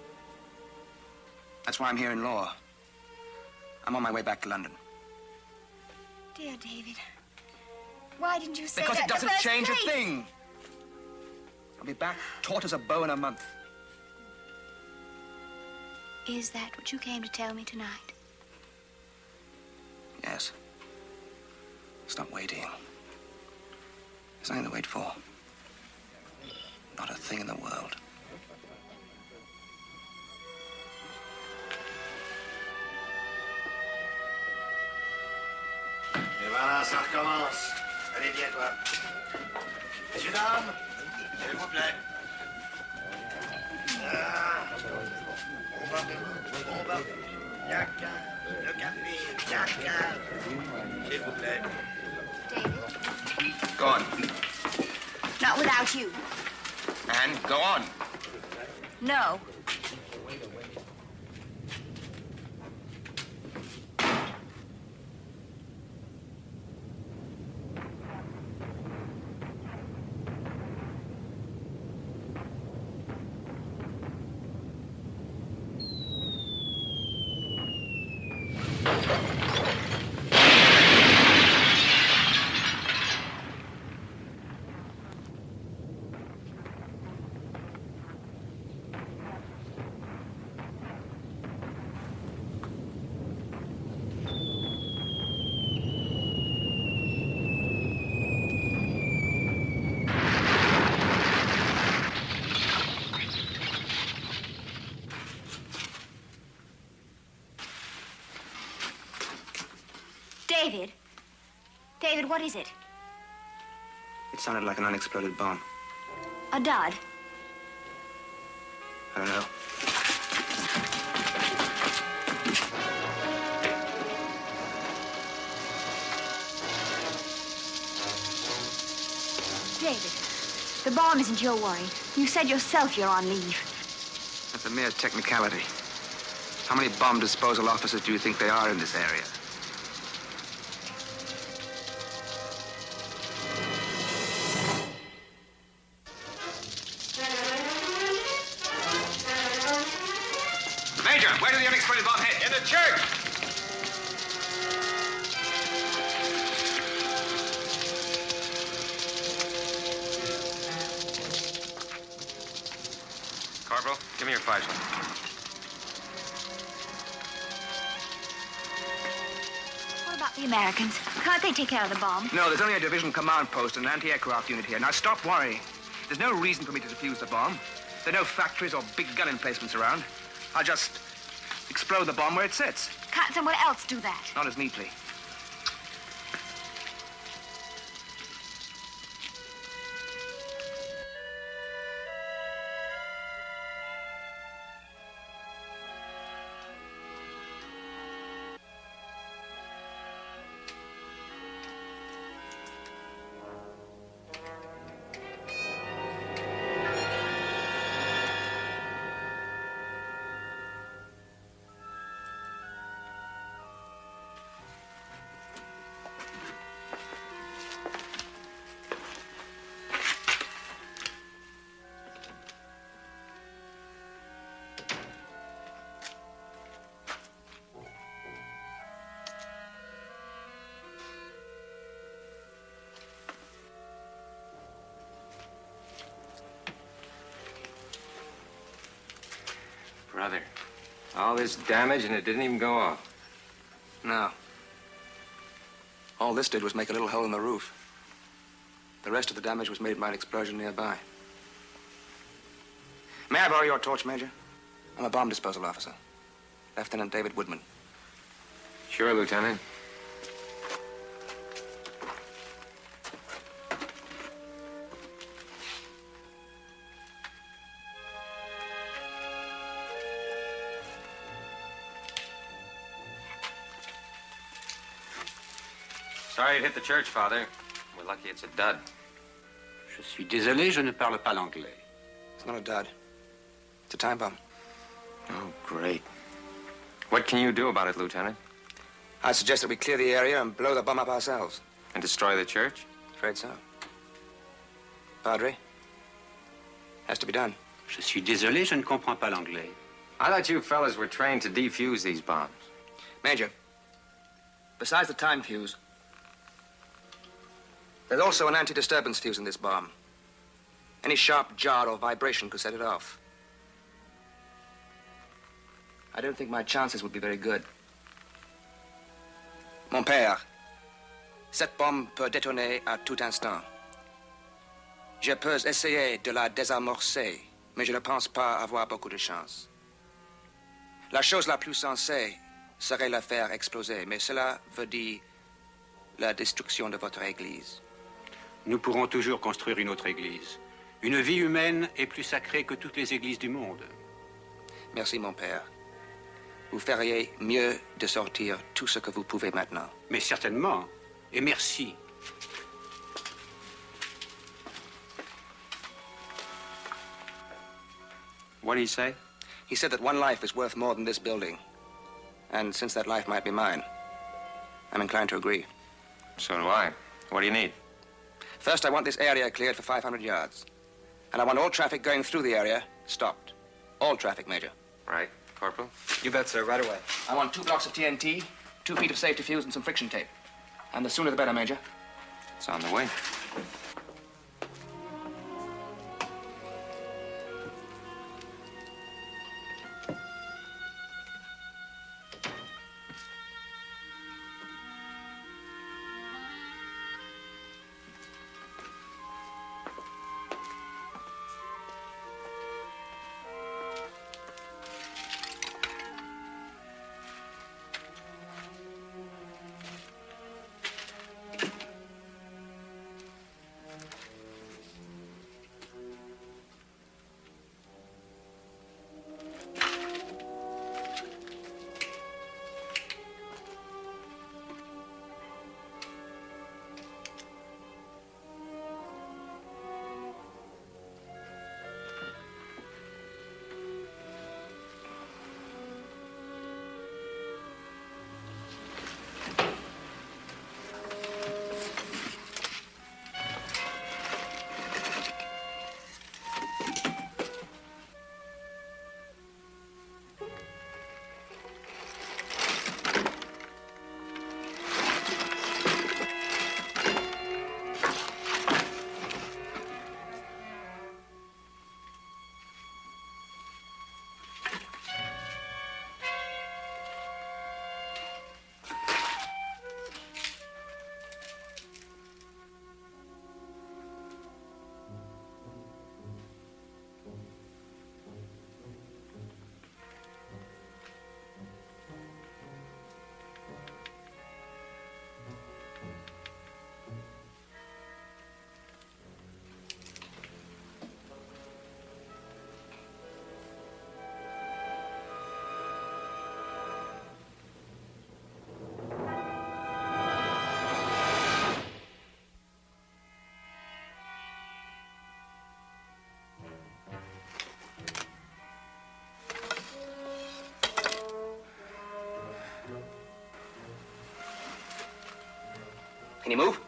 [SPEAKER 15] That's why I'm here in law. I'm on my way back to London.
[SPEAKER 14] Dear David, why didn't you say
[SPEAKER 15] because
[SPEAKER 14] that
[SPEAKER 15] it doesn't
[SPEAKER 14] in the first
[SPEAKER 15] change
[SPEAKER 14] place?
[SPEAKER 15] a thing. I'll be back taut as a bow in a month.
[SPEAKER 14] Is that what you came to tell me tonight?
[SPEAKER 15] Yes. Stop waiting. There's nothing to wait for. Not a thing in the world.
[SPEAKER 9] Et voilà, ça recommence. Allez, viens, toi. Messieurs, dames, s'il vous plaît. Ah. On va. Chacun, le café, chacun. S'il vous plaît.
[SPEAKER 15] Go on.
[SPEAKER 14] Not without you.
[SPEAKER 15] And go on.
[SPEAKER 14] No. David. David, what is it?
[SPEAKER 15] It sounded like an unexploded bomb.
[SPEAKER 14] A dud?
[SPEAKER 15] I don't know.
[SPEAKER 14] David, the bomb isn't your worry. You said yourself you're on leave.
[SPEAKER 15] That's a mere technicality. How many bomb disposal officers do you think there are in this area? Major, where did the unexploded bomb hit?
[SPEAKER 5] In the church!
[SPEAKER 15] Corporal, give me your flashlight.
[SPEAKER 14] What about the Americans? Can't they take care of the bomb?
[SPEAKER 15] No, there's only a division command post and an anti-aircraft unit here. Now stop worrying. There's no reason for me to defuse the bomb. There are no factories or big gun emplacements around. I'll just explode the bomb where it sits.
[SPEAKER 14] Can't someone else do that?
[SPEAKER 15] Not as neatly.
[SPEAKER 16] Brother, all this damage and it didn't even go off.
[SPEAKER 15] No. All this did was make a little hole in the roof. The rest of the damage was made by an explosion nearby. May I borrow your torch, Major? I'm a bomb disposal officer. Lieutenant David Woodman.
[SPEAKER 16] Sure, Lieutenant. Sorry it hit the church, Father. We're lucky it's a dud.
[SPEAKER 17] Je suis désolé, je ne parle pas l'anglais.
[SPEAKER 15] It's not a dud. It's a time bomb.
[SPEAKER 16] Oh, great. What can you do about it, Lieutenant?
[SPEAKER 15] I suggest that we clear the area and blow the bomb up ourselves.
[SPEAKER 16] And destroy the church?
[SPEAKER 15] Afraid so. Padre? Has to be done.
[SPEAKER 17] Je suis désolé, je ne comprends pas l'anglais.
[SPEAKER 16] I thought you fellas were trained to defuse these bombs.
[SPEAKER 15] Major, besides the time fuse, there's also an anti-disturbance fuse in this bomb. Any sharp jar or vibration could set it off. I don't think my chances would be very good. Mon père, cette bombe peut détonner à tout instant. Je peux essayer de la désamorcer, mais je ne pense pas avoir beaucoup de chance. La chose la plus sensée serait la faire exploser, mais cela veut dire la destruction de votre église.
[SPEAKER 17] Nous pourrons toujours construire une autre église. Une vie humaine est plus sacrée que toutes les églises du monde.
[SPEAKER 15] Merci, mon père. Vous feriez mieux de sortir tout ce que vous pouvez maintenant.
[SPEAKER 17] Mais certainement. Et merci.
[SPEAKER 16] What did he say?
[SPEAKER 15] He said that one life is worth more than this building. And since that life might be mine, I'm inclined to agree.
[SPEAKER 16] So do I. What do you need?
[SPEAKER 15] First, I want this area cleared for 500 yards. And I want all traffic going through the area stopped. All traffic, Major.
[SPEAKER 16] Right. Corporal?
[SPEAKER 11] You bet, sir. Right away.
[SPEAKER 15] I want 2 blocks of TNT, 2 feet of safety fuse, and some friction tape. And the sooner the better, Major.
[SPEAKER 16] It's on the way.
[SPEAKER 15] Can you move?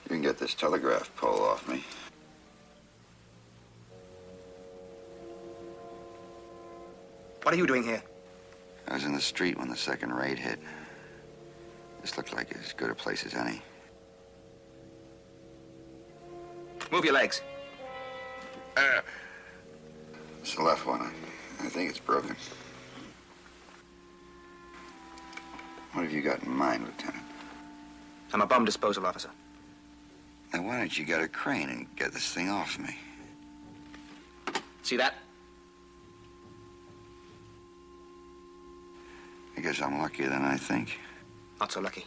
[SPEAKER 1] You can get this telegraph pole off me.
[SPEAKER 15] What are you doing here?
[SPEAKER 1] I was in the street when the second raid hit. This looked like as good a place as any.
[SPEAKER 15] Move your legs.
[SPEAKER 1] It's the left one. I think it's broken. What have you got in mind, Lieutenant?
[SPEAKER 15] I'm a bomb disposal officer.
[SPEAKER 1] Then why don't you get a crane and get this thing off me?
[SPEAKER 15] See that?
[SPEAKER 1] I guess I'm luckier than I think.
[SPEAKER 15] Not so lucky.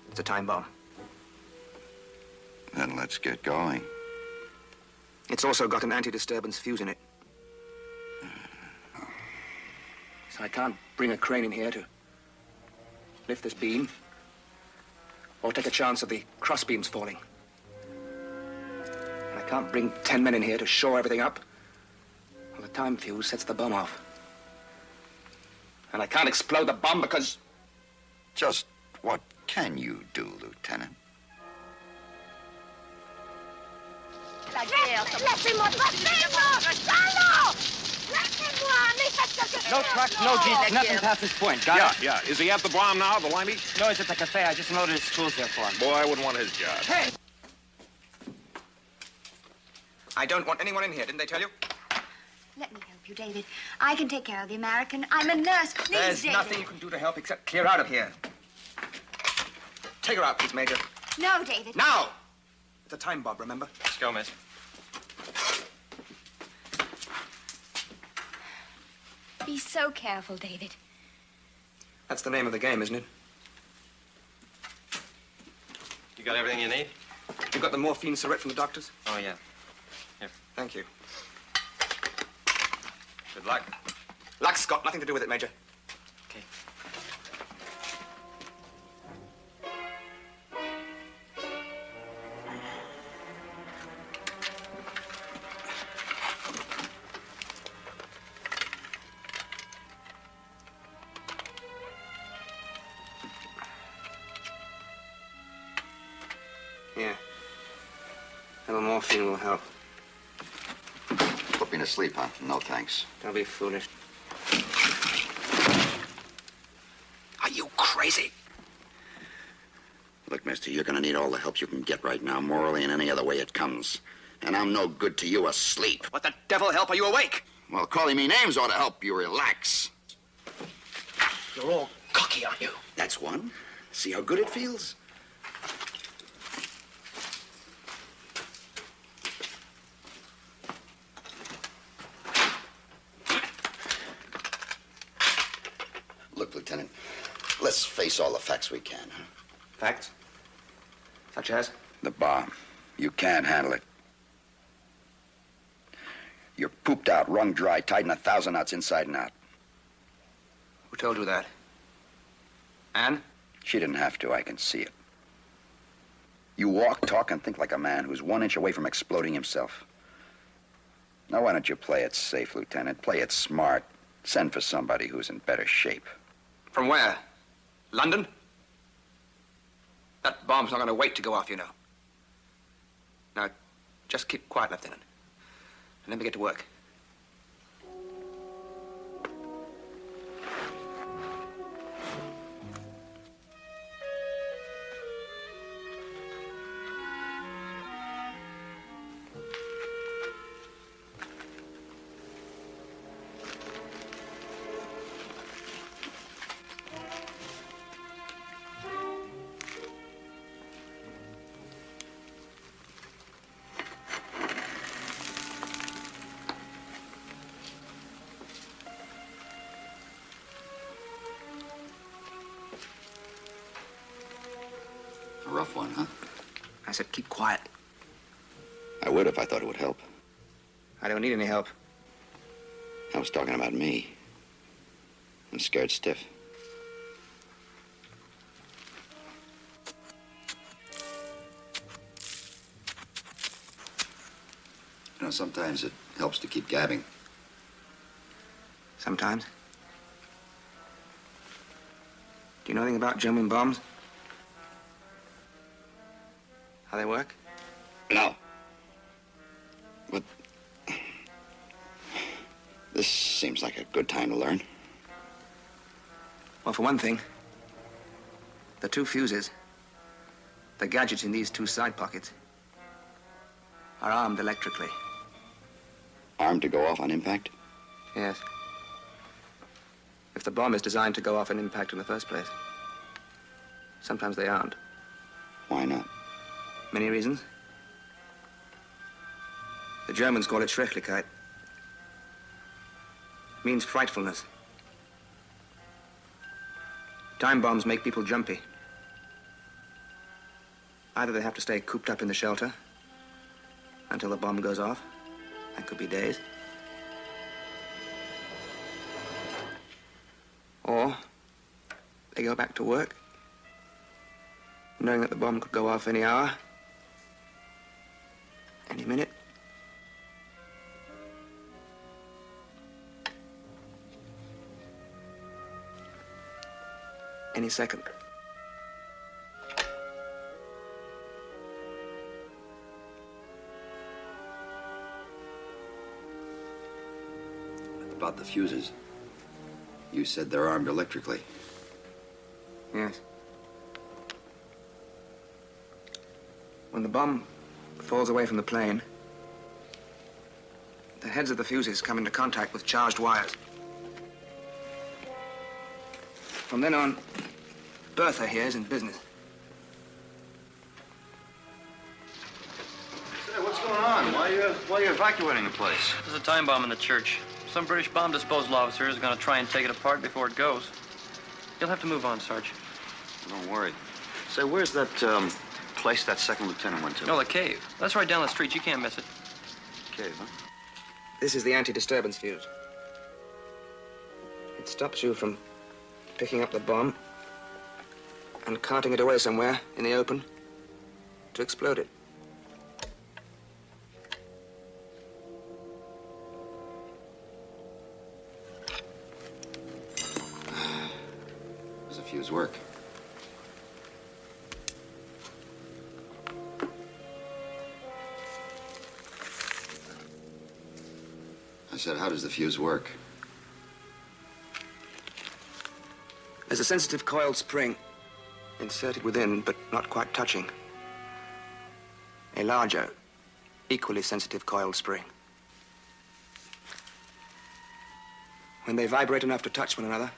[SPEAKER 15] It's a time bomb.
[SPEAKER 1] Then let's get going.
[SPEAKER 15] It's also got an anti-disturbance fuse in it. So I can't bring a crane in here to lift this beam or take a chance of the cross beams falling. And I can't bring 10 men in here to shore everything up while the time fuse sets the bomb off. And I can't explode the bomb because...
[SPEAKER 1] Just what can you do, Lieutenant?
[SPEAKER 18] Laissez-moi passer, salaud! Laissez-moi, mais faites
[SPEAKER 10] No trucks, no jeeps, nothing past this point. Got it?
[SPEAKER 5] Yeah. Is he at the bar now, the limey?
[SPEAKER 10] No, he's at the cafe. I just loaded his tools there for him.
[SPEAKER 5] Boy, I wouldn't want his job.
[SPEAKER 15] Hey! I don't want anyone in here, didn't they tell you?
[SPEAKER 14] Let me help you, David. I can take care of the American. I'm a nurse. Please,
[SPEAKER 15] There's
[SPEAKER 14] David.
[SPEAKER 15] nothing you can do to help except clear out of here. Take her out, please, Major.
[SPEAKER 14] No, David.
[SPEAKER 15] Now! It's a time bomb, remember?
[SPEAKER 16] Let's go, miss.
[SPEAKER 14] Be so careful, David.
[SPEAKER 15] That's the name of the game, isn't it?
[SPEAKER 16] You got everything you need?
[SPEAKER 15] You got the morphine syringe from the doctors?
[SPEAKER 16] Oh, yeah. Here.
[SPEAKER 15] Thank you.
[SPEAKER 16] Good luck.
[SPEAKER 15] Luck's got nothing to do with it, Major.
[SPEAKER 16] Okay.
[SPEAKER 15] Yeah. A little morphine will help.
[SPEAKER 1] Put me to sleep, huh? No thanks.
[SPEAKER 15] Don't be foolish. Are you crazy?
[SPEAKER 1] Look, mister, you're gonna need all the help you can get right now, morally and any other way it comes. And I'm no good to you asleep.
[SPEAKER 15] What the devil help are you awake?
[SPEAKER 1] Well, calling me names ought to help you relax.
[SPEAKER 15] You're all cocky, aren't you?
[SPEAKER 1] That's one. See how good it feels? Look, Lieutenant, let's face all the facts we can, huh?
[SPEAKER 15] Facts? Such as?
[SPEAKER 1] The bomb. You can't handle it. You're pooped out, wrung dry, tied in 1,000 knots inside and out.
[SPEAKER 15] Who told you that? Anne?
[SPEAKER 1] She didn't have to. I can see it. You walk, talk, and think like a man who's 1 inch away from exploding himself. Now, why don't you play it safe, Lieutenant? Play it smart. Send for somebody who's in better shape.
[SPEAKER 15] From where? London? That bomb's not going to wait to go off, you know. Now, just keep quiet, Lieutenant. And let me get to work.
[SPEAKER 1] A rough one, huh?
[SPEAKER 15] I said keep quiet.
[SPEAKER 1] I would if I thought it would help.
[SPEAKER 15] I don't need any help.
[SPEAKER 1] I was talking about me. I'm scared stiff. You know, sometimes it helps to keep gabbing.
[SPEAKER 15] Sometimes. Do you know anything about German bombs? How they work?
[SPEAKER 1] No. But this seems like a good time to learn.
[SPEAKER 15] Well, for one thing, the two fuses, the gadgets in these two side pockets, are armed electrically.
[SPEAKER 1] Armed to go off on impact?
[SPEAKER 15] Yes. If the bomb is designed to go off on impact in the first place. Sometimes they aren't.
[SPEAKER 1] Why not?
[SPEAKER 15] Many reasons. The Germans call it Schrecklichkeit. Means frightfulness. Time bombs make people jumpy. Either they have to stay cooped up in the shelter until the bomb goes off. That could be days. Or they go back to work, knowing that the bomb could go off any hour, any minute. Any second.
[SPEAKER 1] About the fuses. You said they're armed electrically.
[SPEAKER 15] Yes. When the bomb falls away from the plane, the heads of the fuses come into contact with charged wires. From then on, Bertha here is in business.
[SPEAKER 3] Say, what's going on? Why are you evacuating the place?
[SPEAKER 10] There's a time bomb in the church. Some British bomb disposal officer is going to try and take it apart before it goes. You'll have to move on, Sarge.
[SPEAKER 3] Don't worry. Say, where's that place that second lieutenant went to?
[SPEAKER 10] No, the cave. That's right down the street. You can't miss it.
[SPEAKER 3] Cave, huh?
[SPEAKER 15] This is the anti-disturbance fuse. It stops you from picking up the bomb and carting it away somewhere in the open to explode it.
[SPEAKER 1] Does the fuse work? I said, how does the fuse work?
[SPEAKER 15] There's a sensitive coiled spring inserted within, but not quite touching. A larger, equally sensitive coiled spring. When they vibrate enough to touch one another,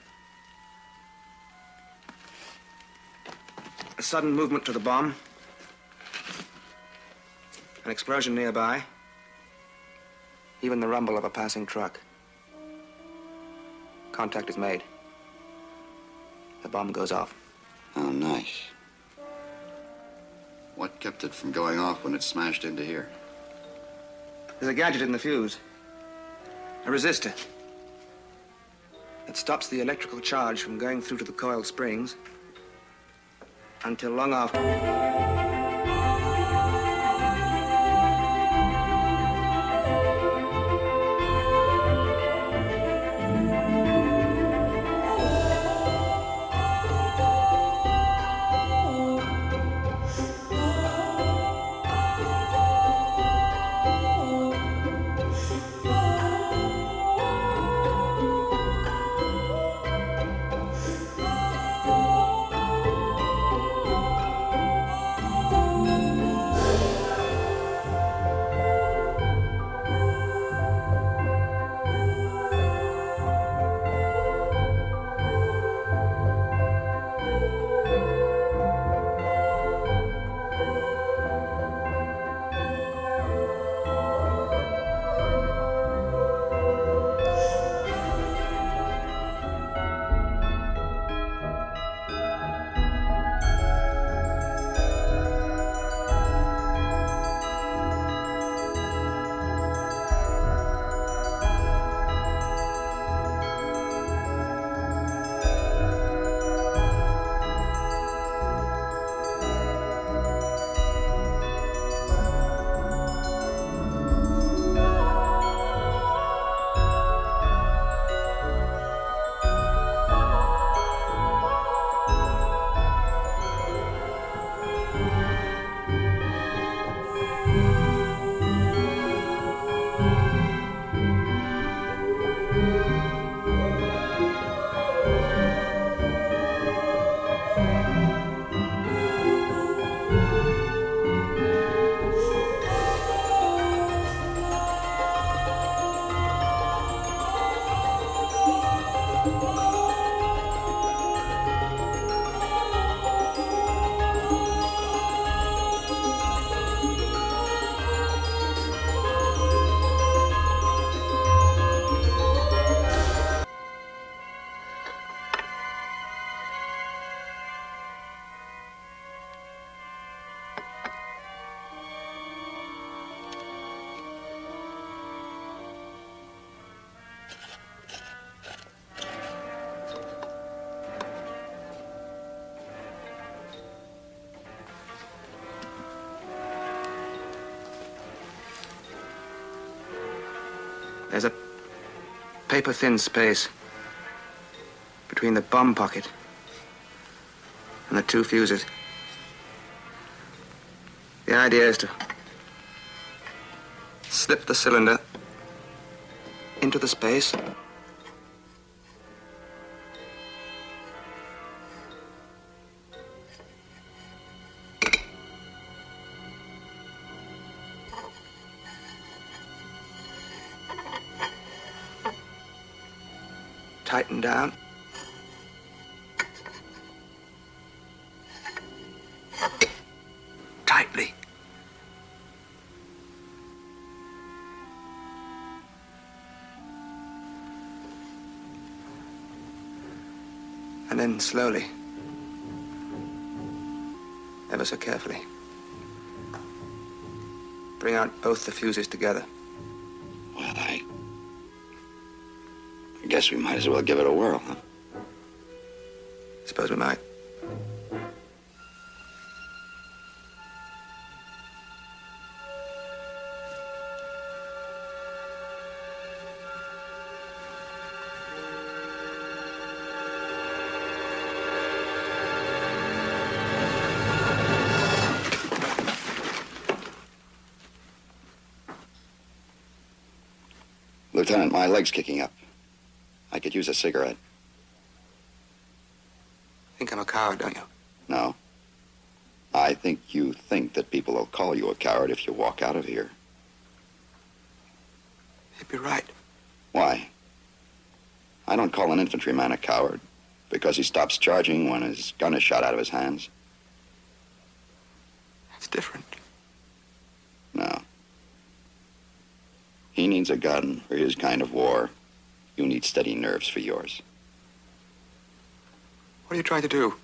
[SPEAKER 15] a sudden movement to the bomb, an explosion nearby, even the rumble of a passing truck. Contact is made. The bomb goes off.
[SPEAKER 1] Oh, nice. What kept it from going off when it smashed into here?
[SPEAKER 15] There's a gadget in the fuse. A resistor. It stops the electrical charge from going through to the coiled springs until long after. There's a paper-thin space between the bomb pocket and the two fuses. The idea is to slip the cylinder into the space. Tighten down. Tightly. And then slowly, ever so carefully, bring out both the fuses together.
[SPEAKER 1] Well, I guess we might as well give it a whirl, huh?
[SPEAKER 15] Suppose we might.
[SPEAKER 1] Lieutenant, my leg's kicking up. I could use a cigarette.
[SPEAKER 15] Think I'm a coward, don't you?
[SPEAKER 1] No. I think you think that people will call you a coward if you walk out of here.
[SPEAKER 15] You'd be right.
[SPEAKER 1] Why? I don't call an infantryman a coward because he stops charging when his gun is shot out of his hands.
[SPEAKER 15] It's different.
[SPEAKER 1] No. He needs a gun for his kind of war. You need steady nerves for yours.
[SPEAKER 15] What are you trying to do?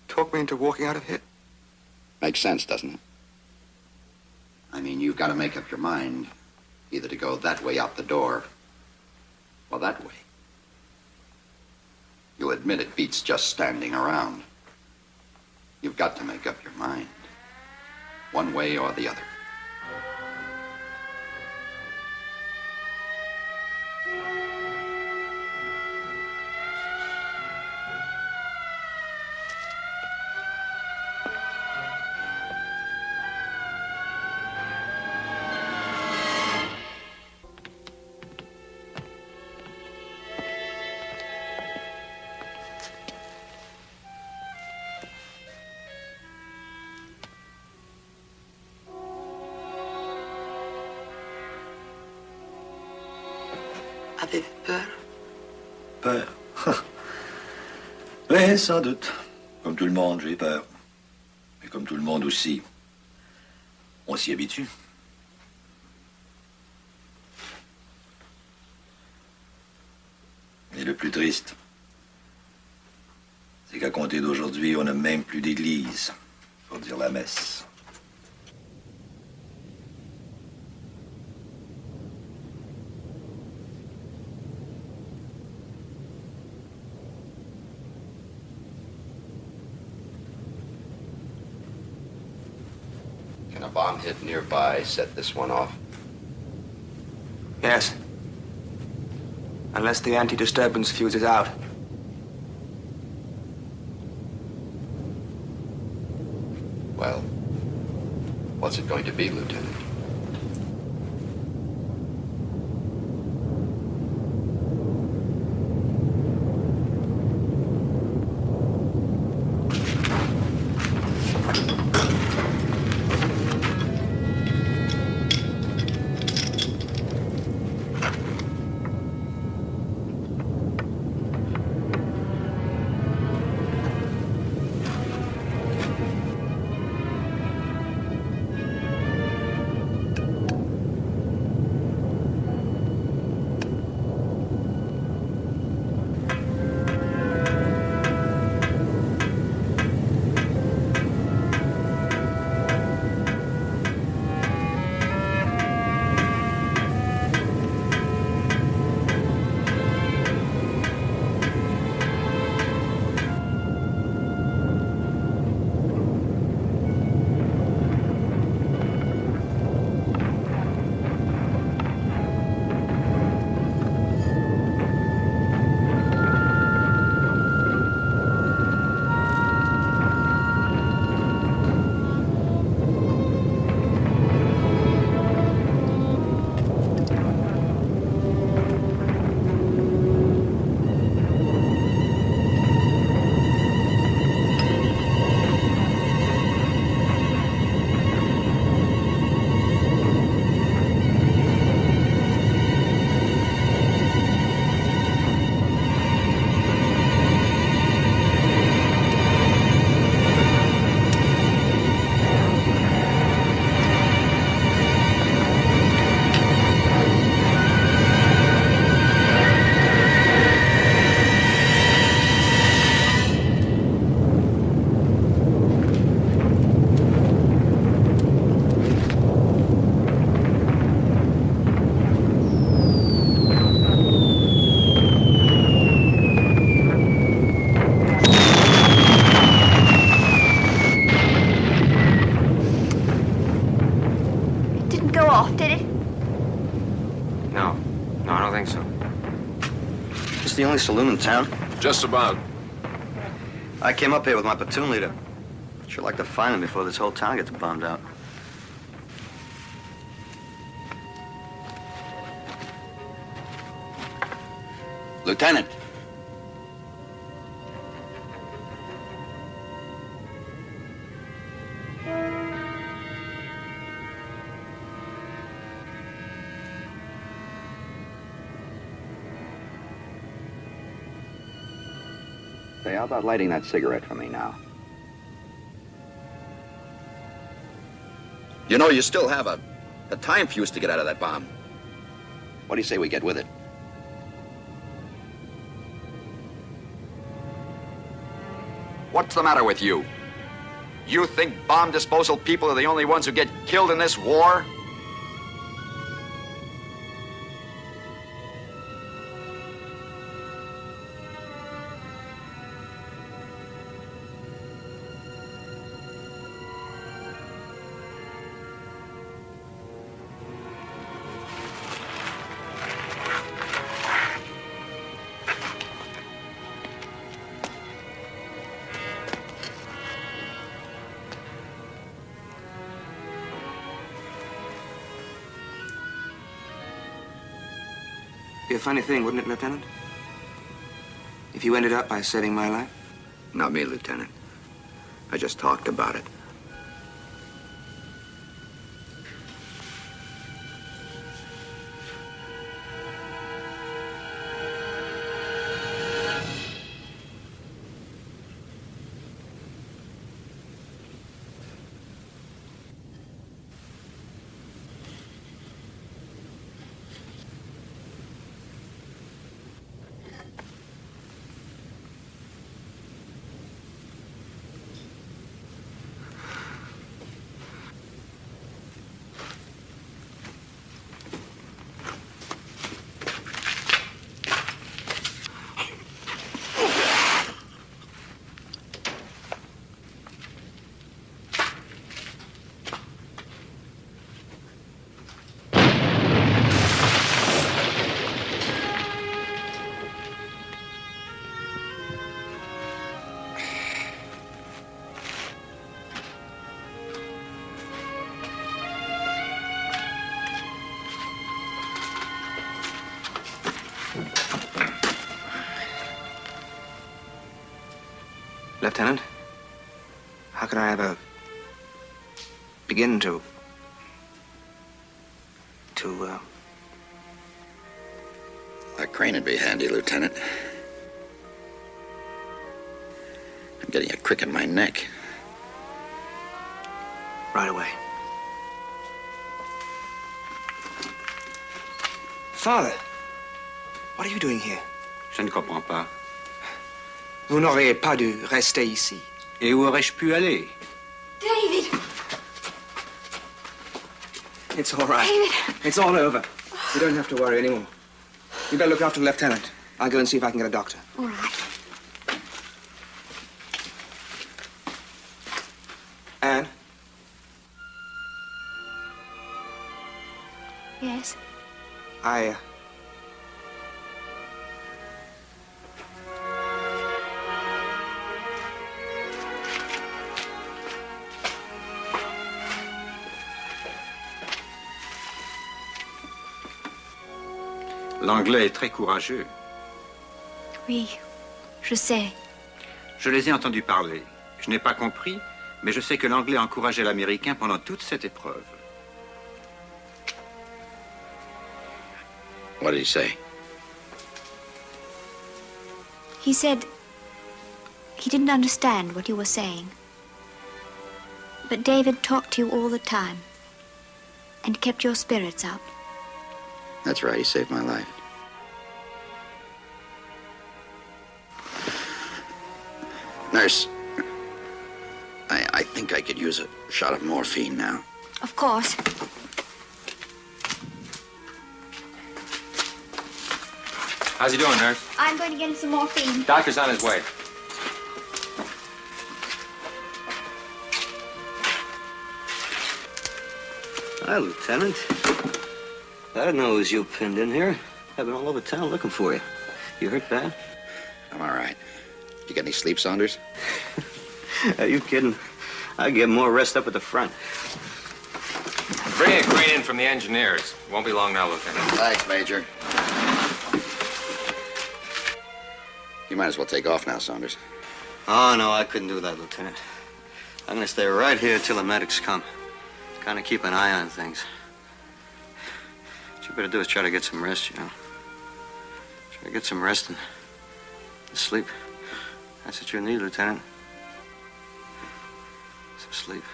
[SPEAKER 15] Talk me into walking out of here?
[SPEAKER 1] Makes sense, doesn't it? I mean, you've got to make up your mind either to go that way out the door or that way. You'll admit it beats just standing around. You've got to make up your mind, one way or the other.
[SPEAKER 15] Avez-vous peur?
[SPEAKER 9] Peur? Oui, sans doute. Comme tout le monde, j'ai peur. Mais comme tout le monde aussi, on s'y habitue. Et le plus triste, c'est qu'à compter d'aujourd'hui, on n'a même plus d'église pour dire la messe.
[SPEAKER 1] Can a bomb hit nearby set this one off?
[SPEAKER 15] Yes. Unless the anti-disturbance fuse is out.
[SPEAKER 1] Well, what's it going to be, Lieutenant?
[SPEAKER 14] off, did it?
[SPEAKER 16] No. No, I don't think so.
[SPEAKER 19] It's the only saloon in town?
[SPEAKER 2] Just about.
[SPEAKER 19] I came up here with my platoon leader. Sure like to find him before this whole town gets bombed out.
[SPEAKER 1] Lieutenant. Say, how about lighting that cigarette for me now? You know, you still have a time fuse to get out of that bomb. What do you say we get with it? What's the matter with you? You think bomb disposal people are the only ones who get killed in this war?
[SPEAKER 15] Be a funny thing, wouldn't it, Lieutenant? If you ended up by saving my life?
[SPEAKER 1] Not me, Lieutenant. I just talked about it.
[SPEAKER 15] Lieutenant, how could I ever begin to
[SPEAKER 1] A crane would be handy, Lieutenant. I'm getting a crick in my neck.
[SPEAKER 15] Right away. Father, what are you doing here?
[SPEAKER 17] Je ne comprends pas.
[SPEAKER 15] Vous n'auriez pas dû rester ici.
[SPEAKER 17] Et où aurais-je pu aller?
[SPEAKER 14] David!
[SPEAKER 15] It's all right.
[SPEAKER 14] David!
[SPEAKER 15] It's all over. You don't have to worry anymore. You better look after the lieutenant. I'll go and see if I can get a doctor.
[SPEAKER 14] All right.
[SPEAKER 15] Anne?
[SPEAKER 14] Yes?
[SPEAKER 17] L'anglais est très courageux.
[SPEAKER 14] Oui, je sais.
[SPEAKER 17] Je les ai entendus parler. Je n'ai pas compris, mais je sais que l'anglais encourageait l'américain pendant toute cette épreuve.
[SPEAKER 1] What did he say?
[SPEAKER 14] He said he didn't understand what you were saying. But David talked to you all the time and kept your spirits up.
[SPEAKER 1] That's right, he saved my life. Nurse, I think I could use a shot of morphine now.
[SPEAKER 14] Of course.
[SPEAKER 16] How's he doing, nurse?
[SPEAKER 14] I'm going to get him some morphine.
[SPEAKER 16] Doctor's on his way.
[SPEAKER 19] Hi, Lieutenant. I didn't know it was you pinned in here. I've been all over town looking for you. You hurt bad?
[SPEAKER 1] I'm all right. You get any sleep, Saunders?
[SPEAKER 19] Are you kidding? I get more rest up at the front.
[SPEAKER 16] Bring a crane in from the engineers. Won't be long now, Lieutenant.
[SPEAKER 1] Thanks, Major. You might as well take off now, Saunders.
[SPEAKER 19] Oh, no, I couldn't do that, Lieutenant. I'm gonna stay right here till the medics come. Kind of keep an eye on things. What you better do is try to get some rest, you know. Try to get some rest and sleep. That's what you need, Lieutenant. Some sleep.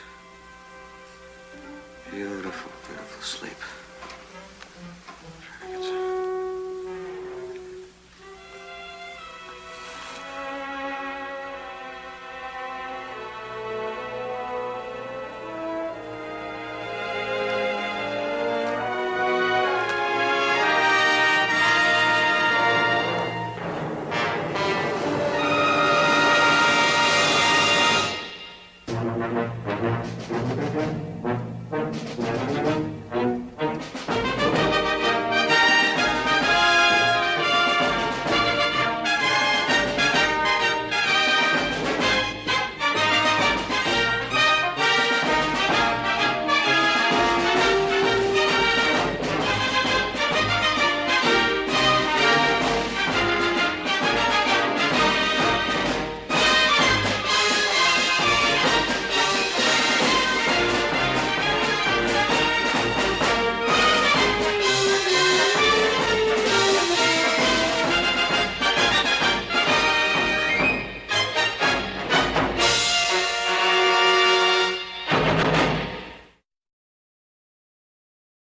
[SPEAKER 19] Beautiful, beautiful sleep. Try to get some...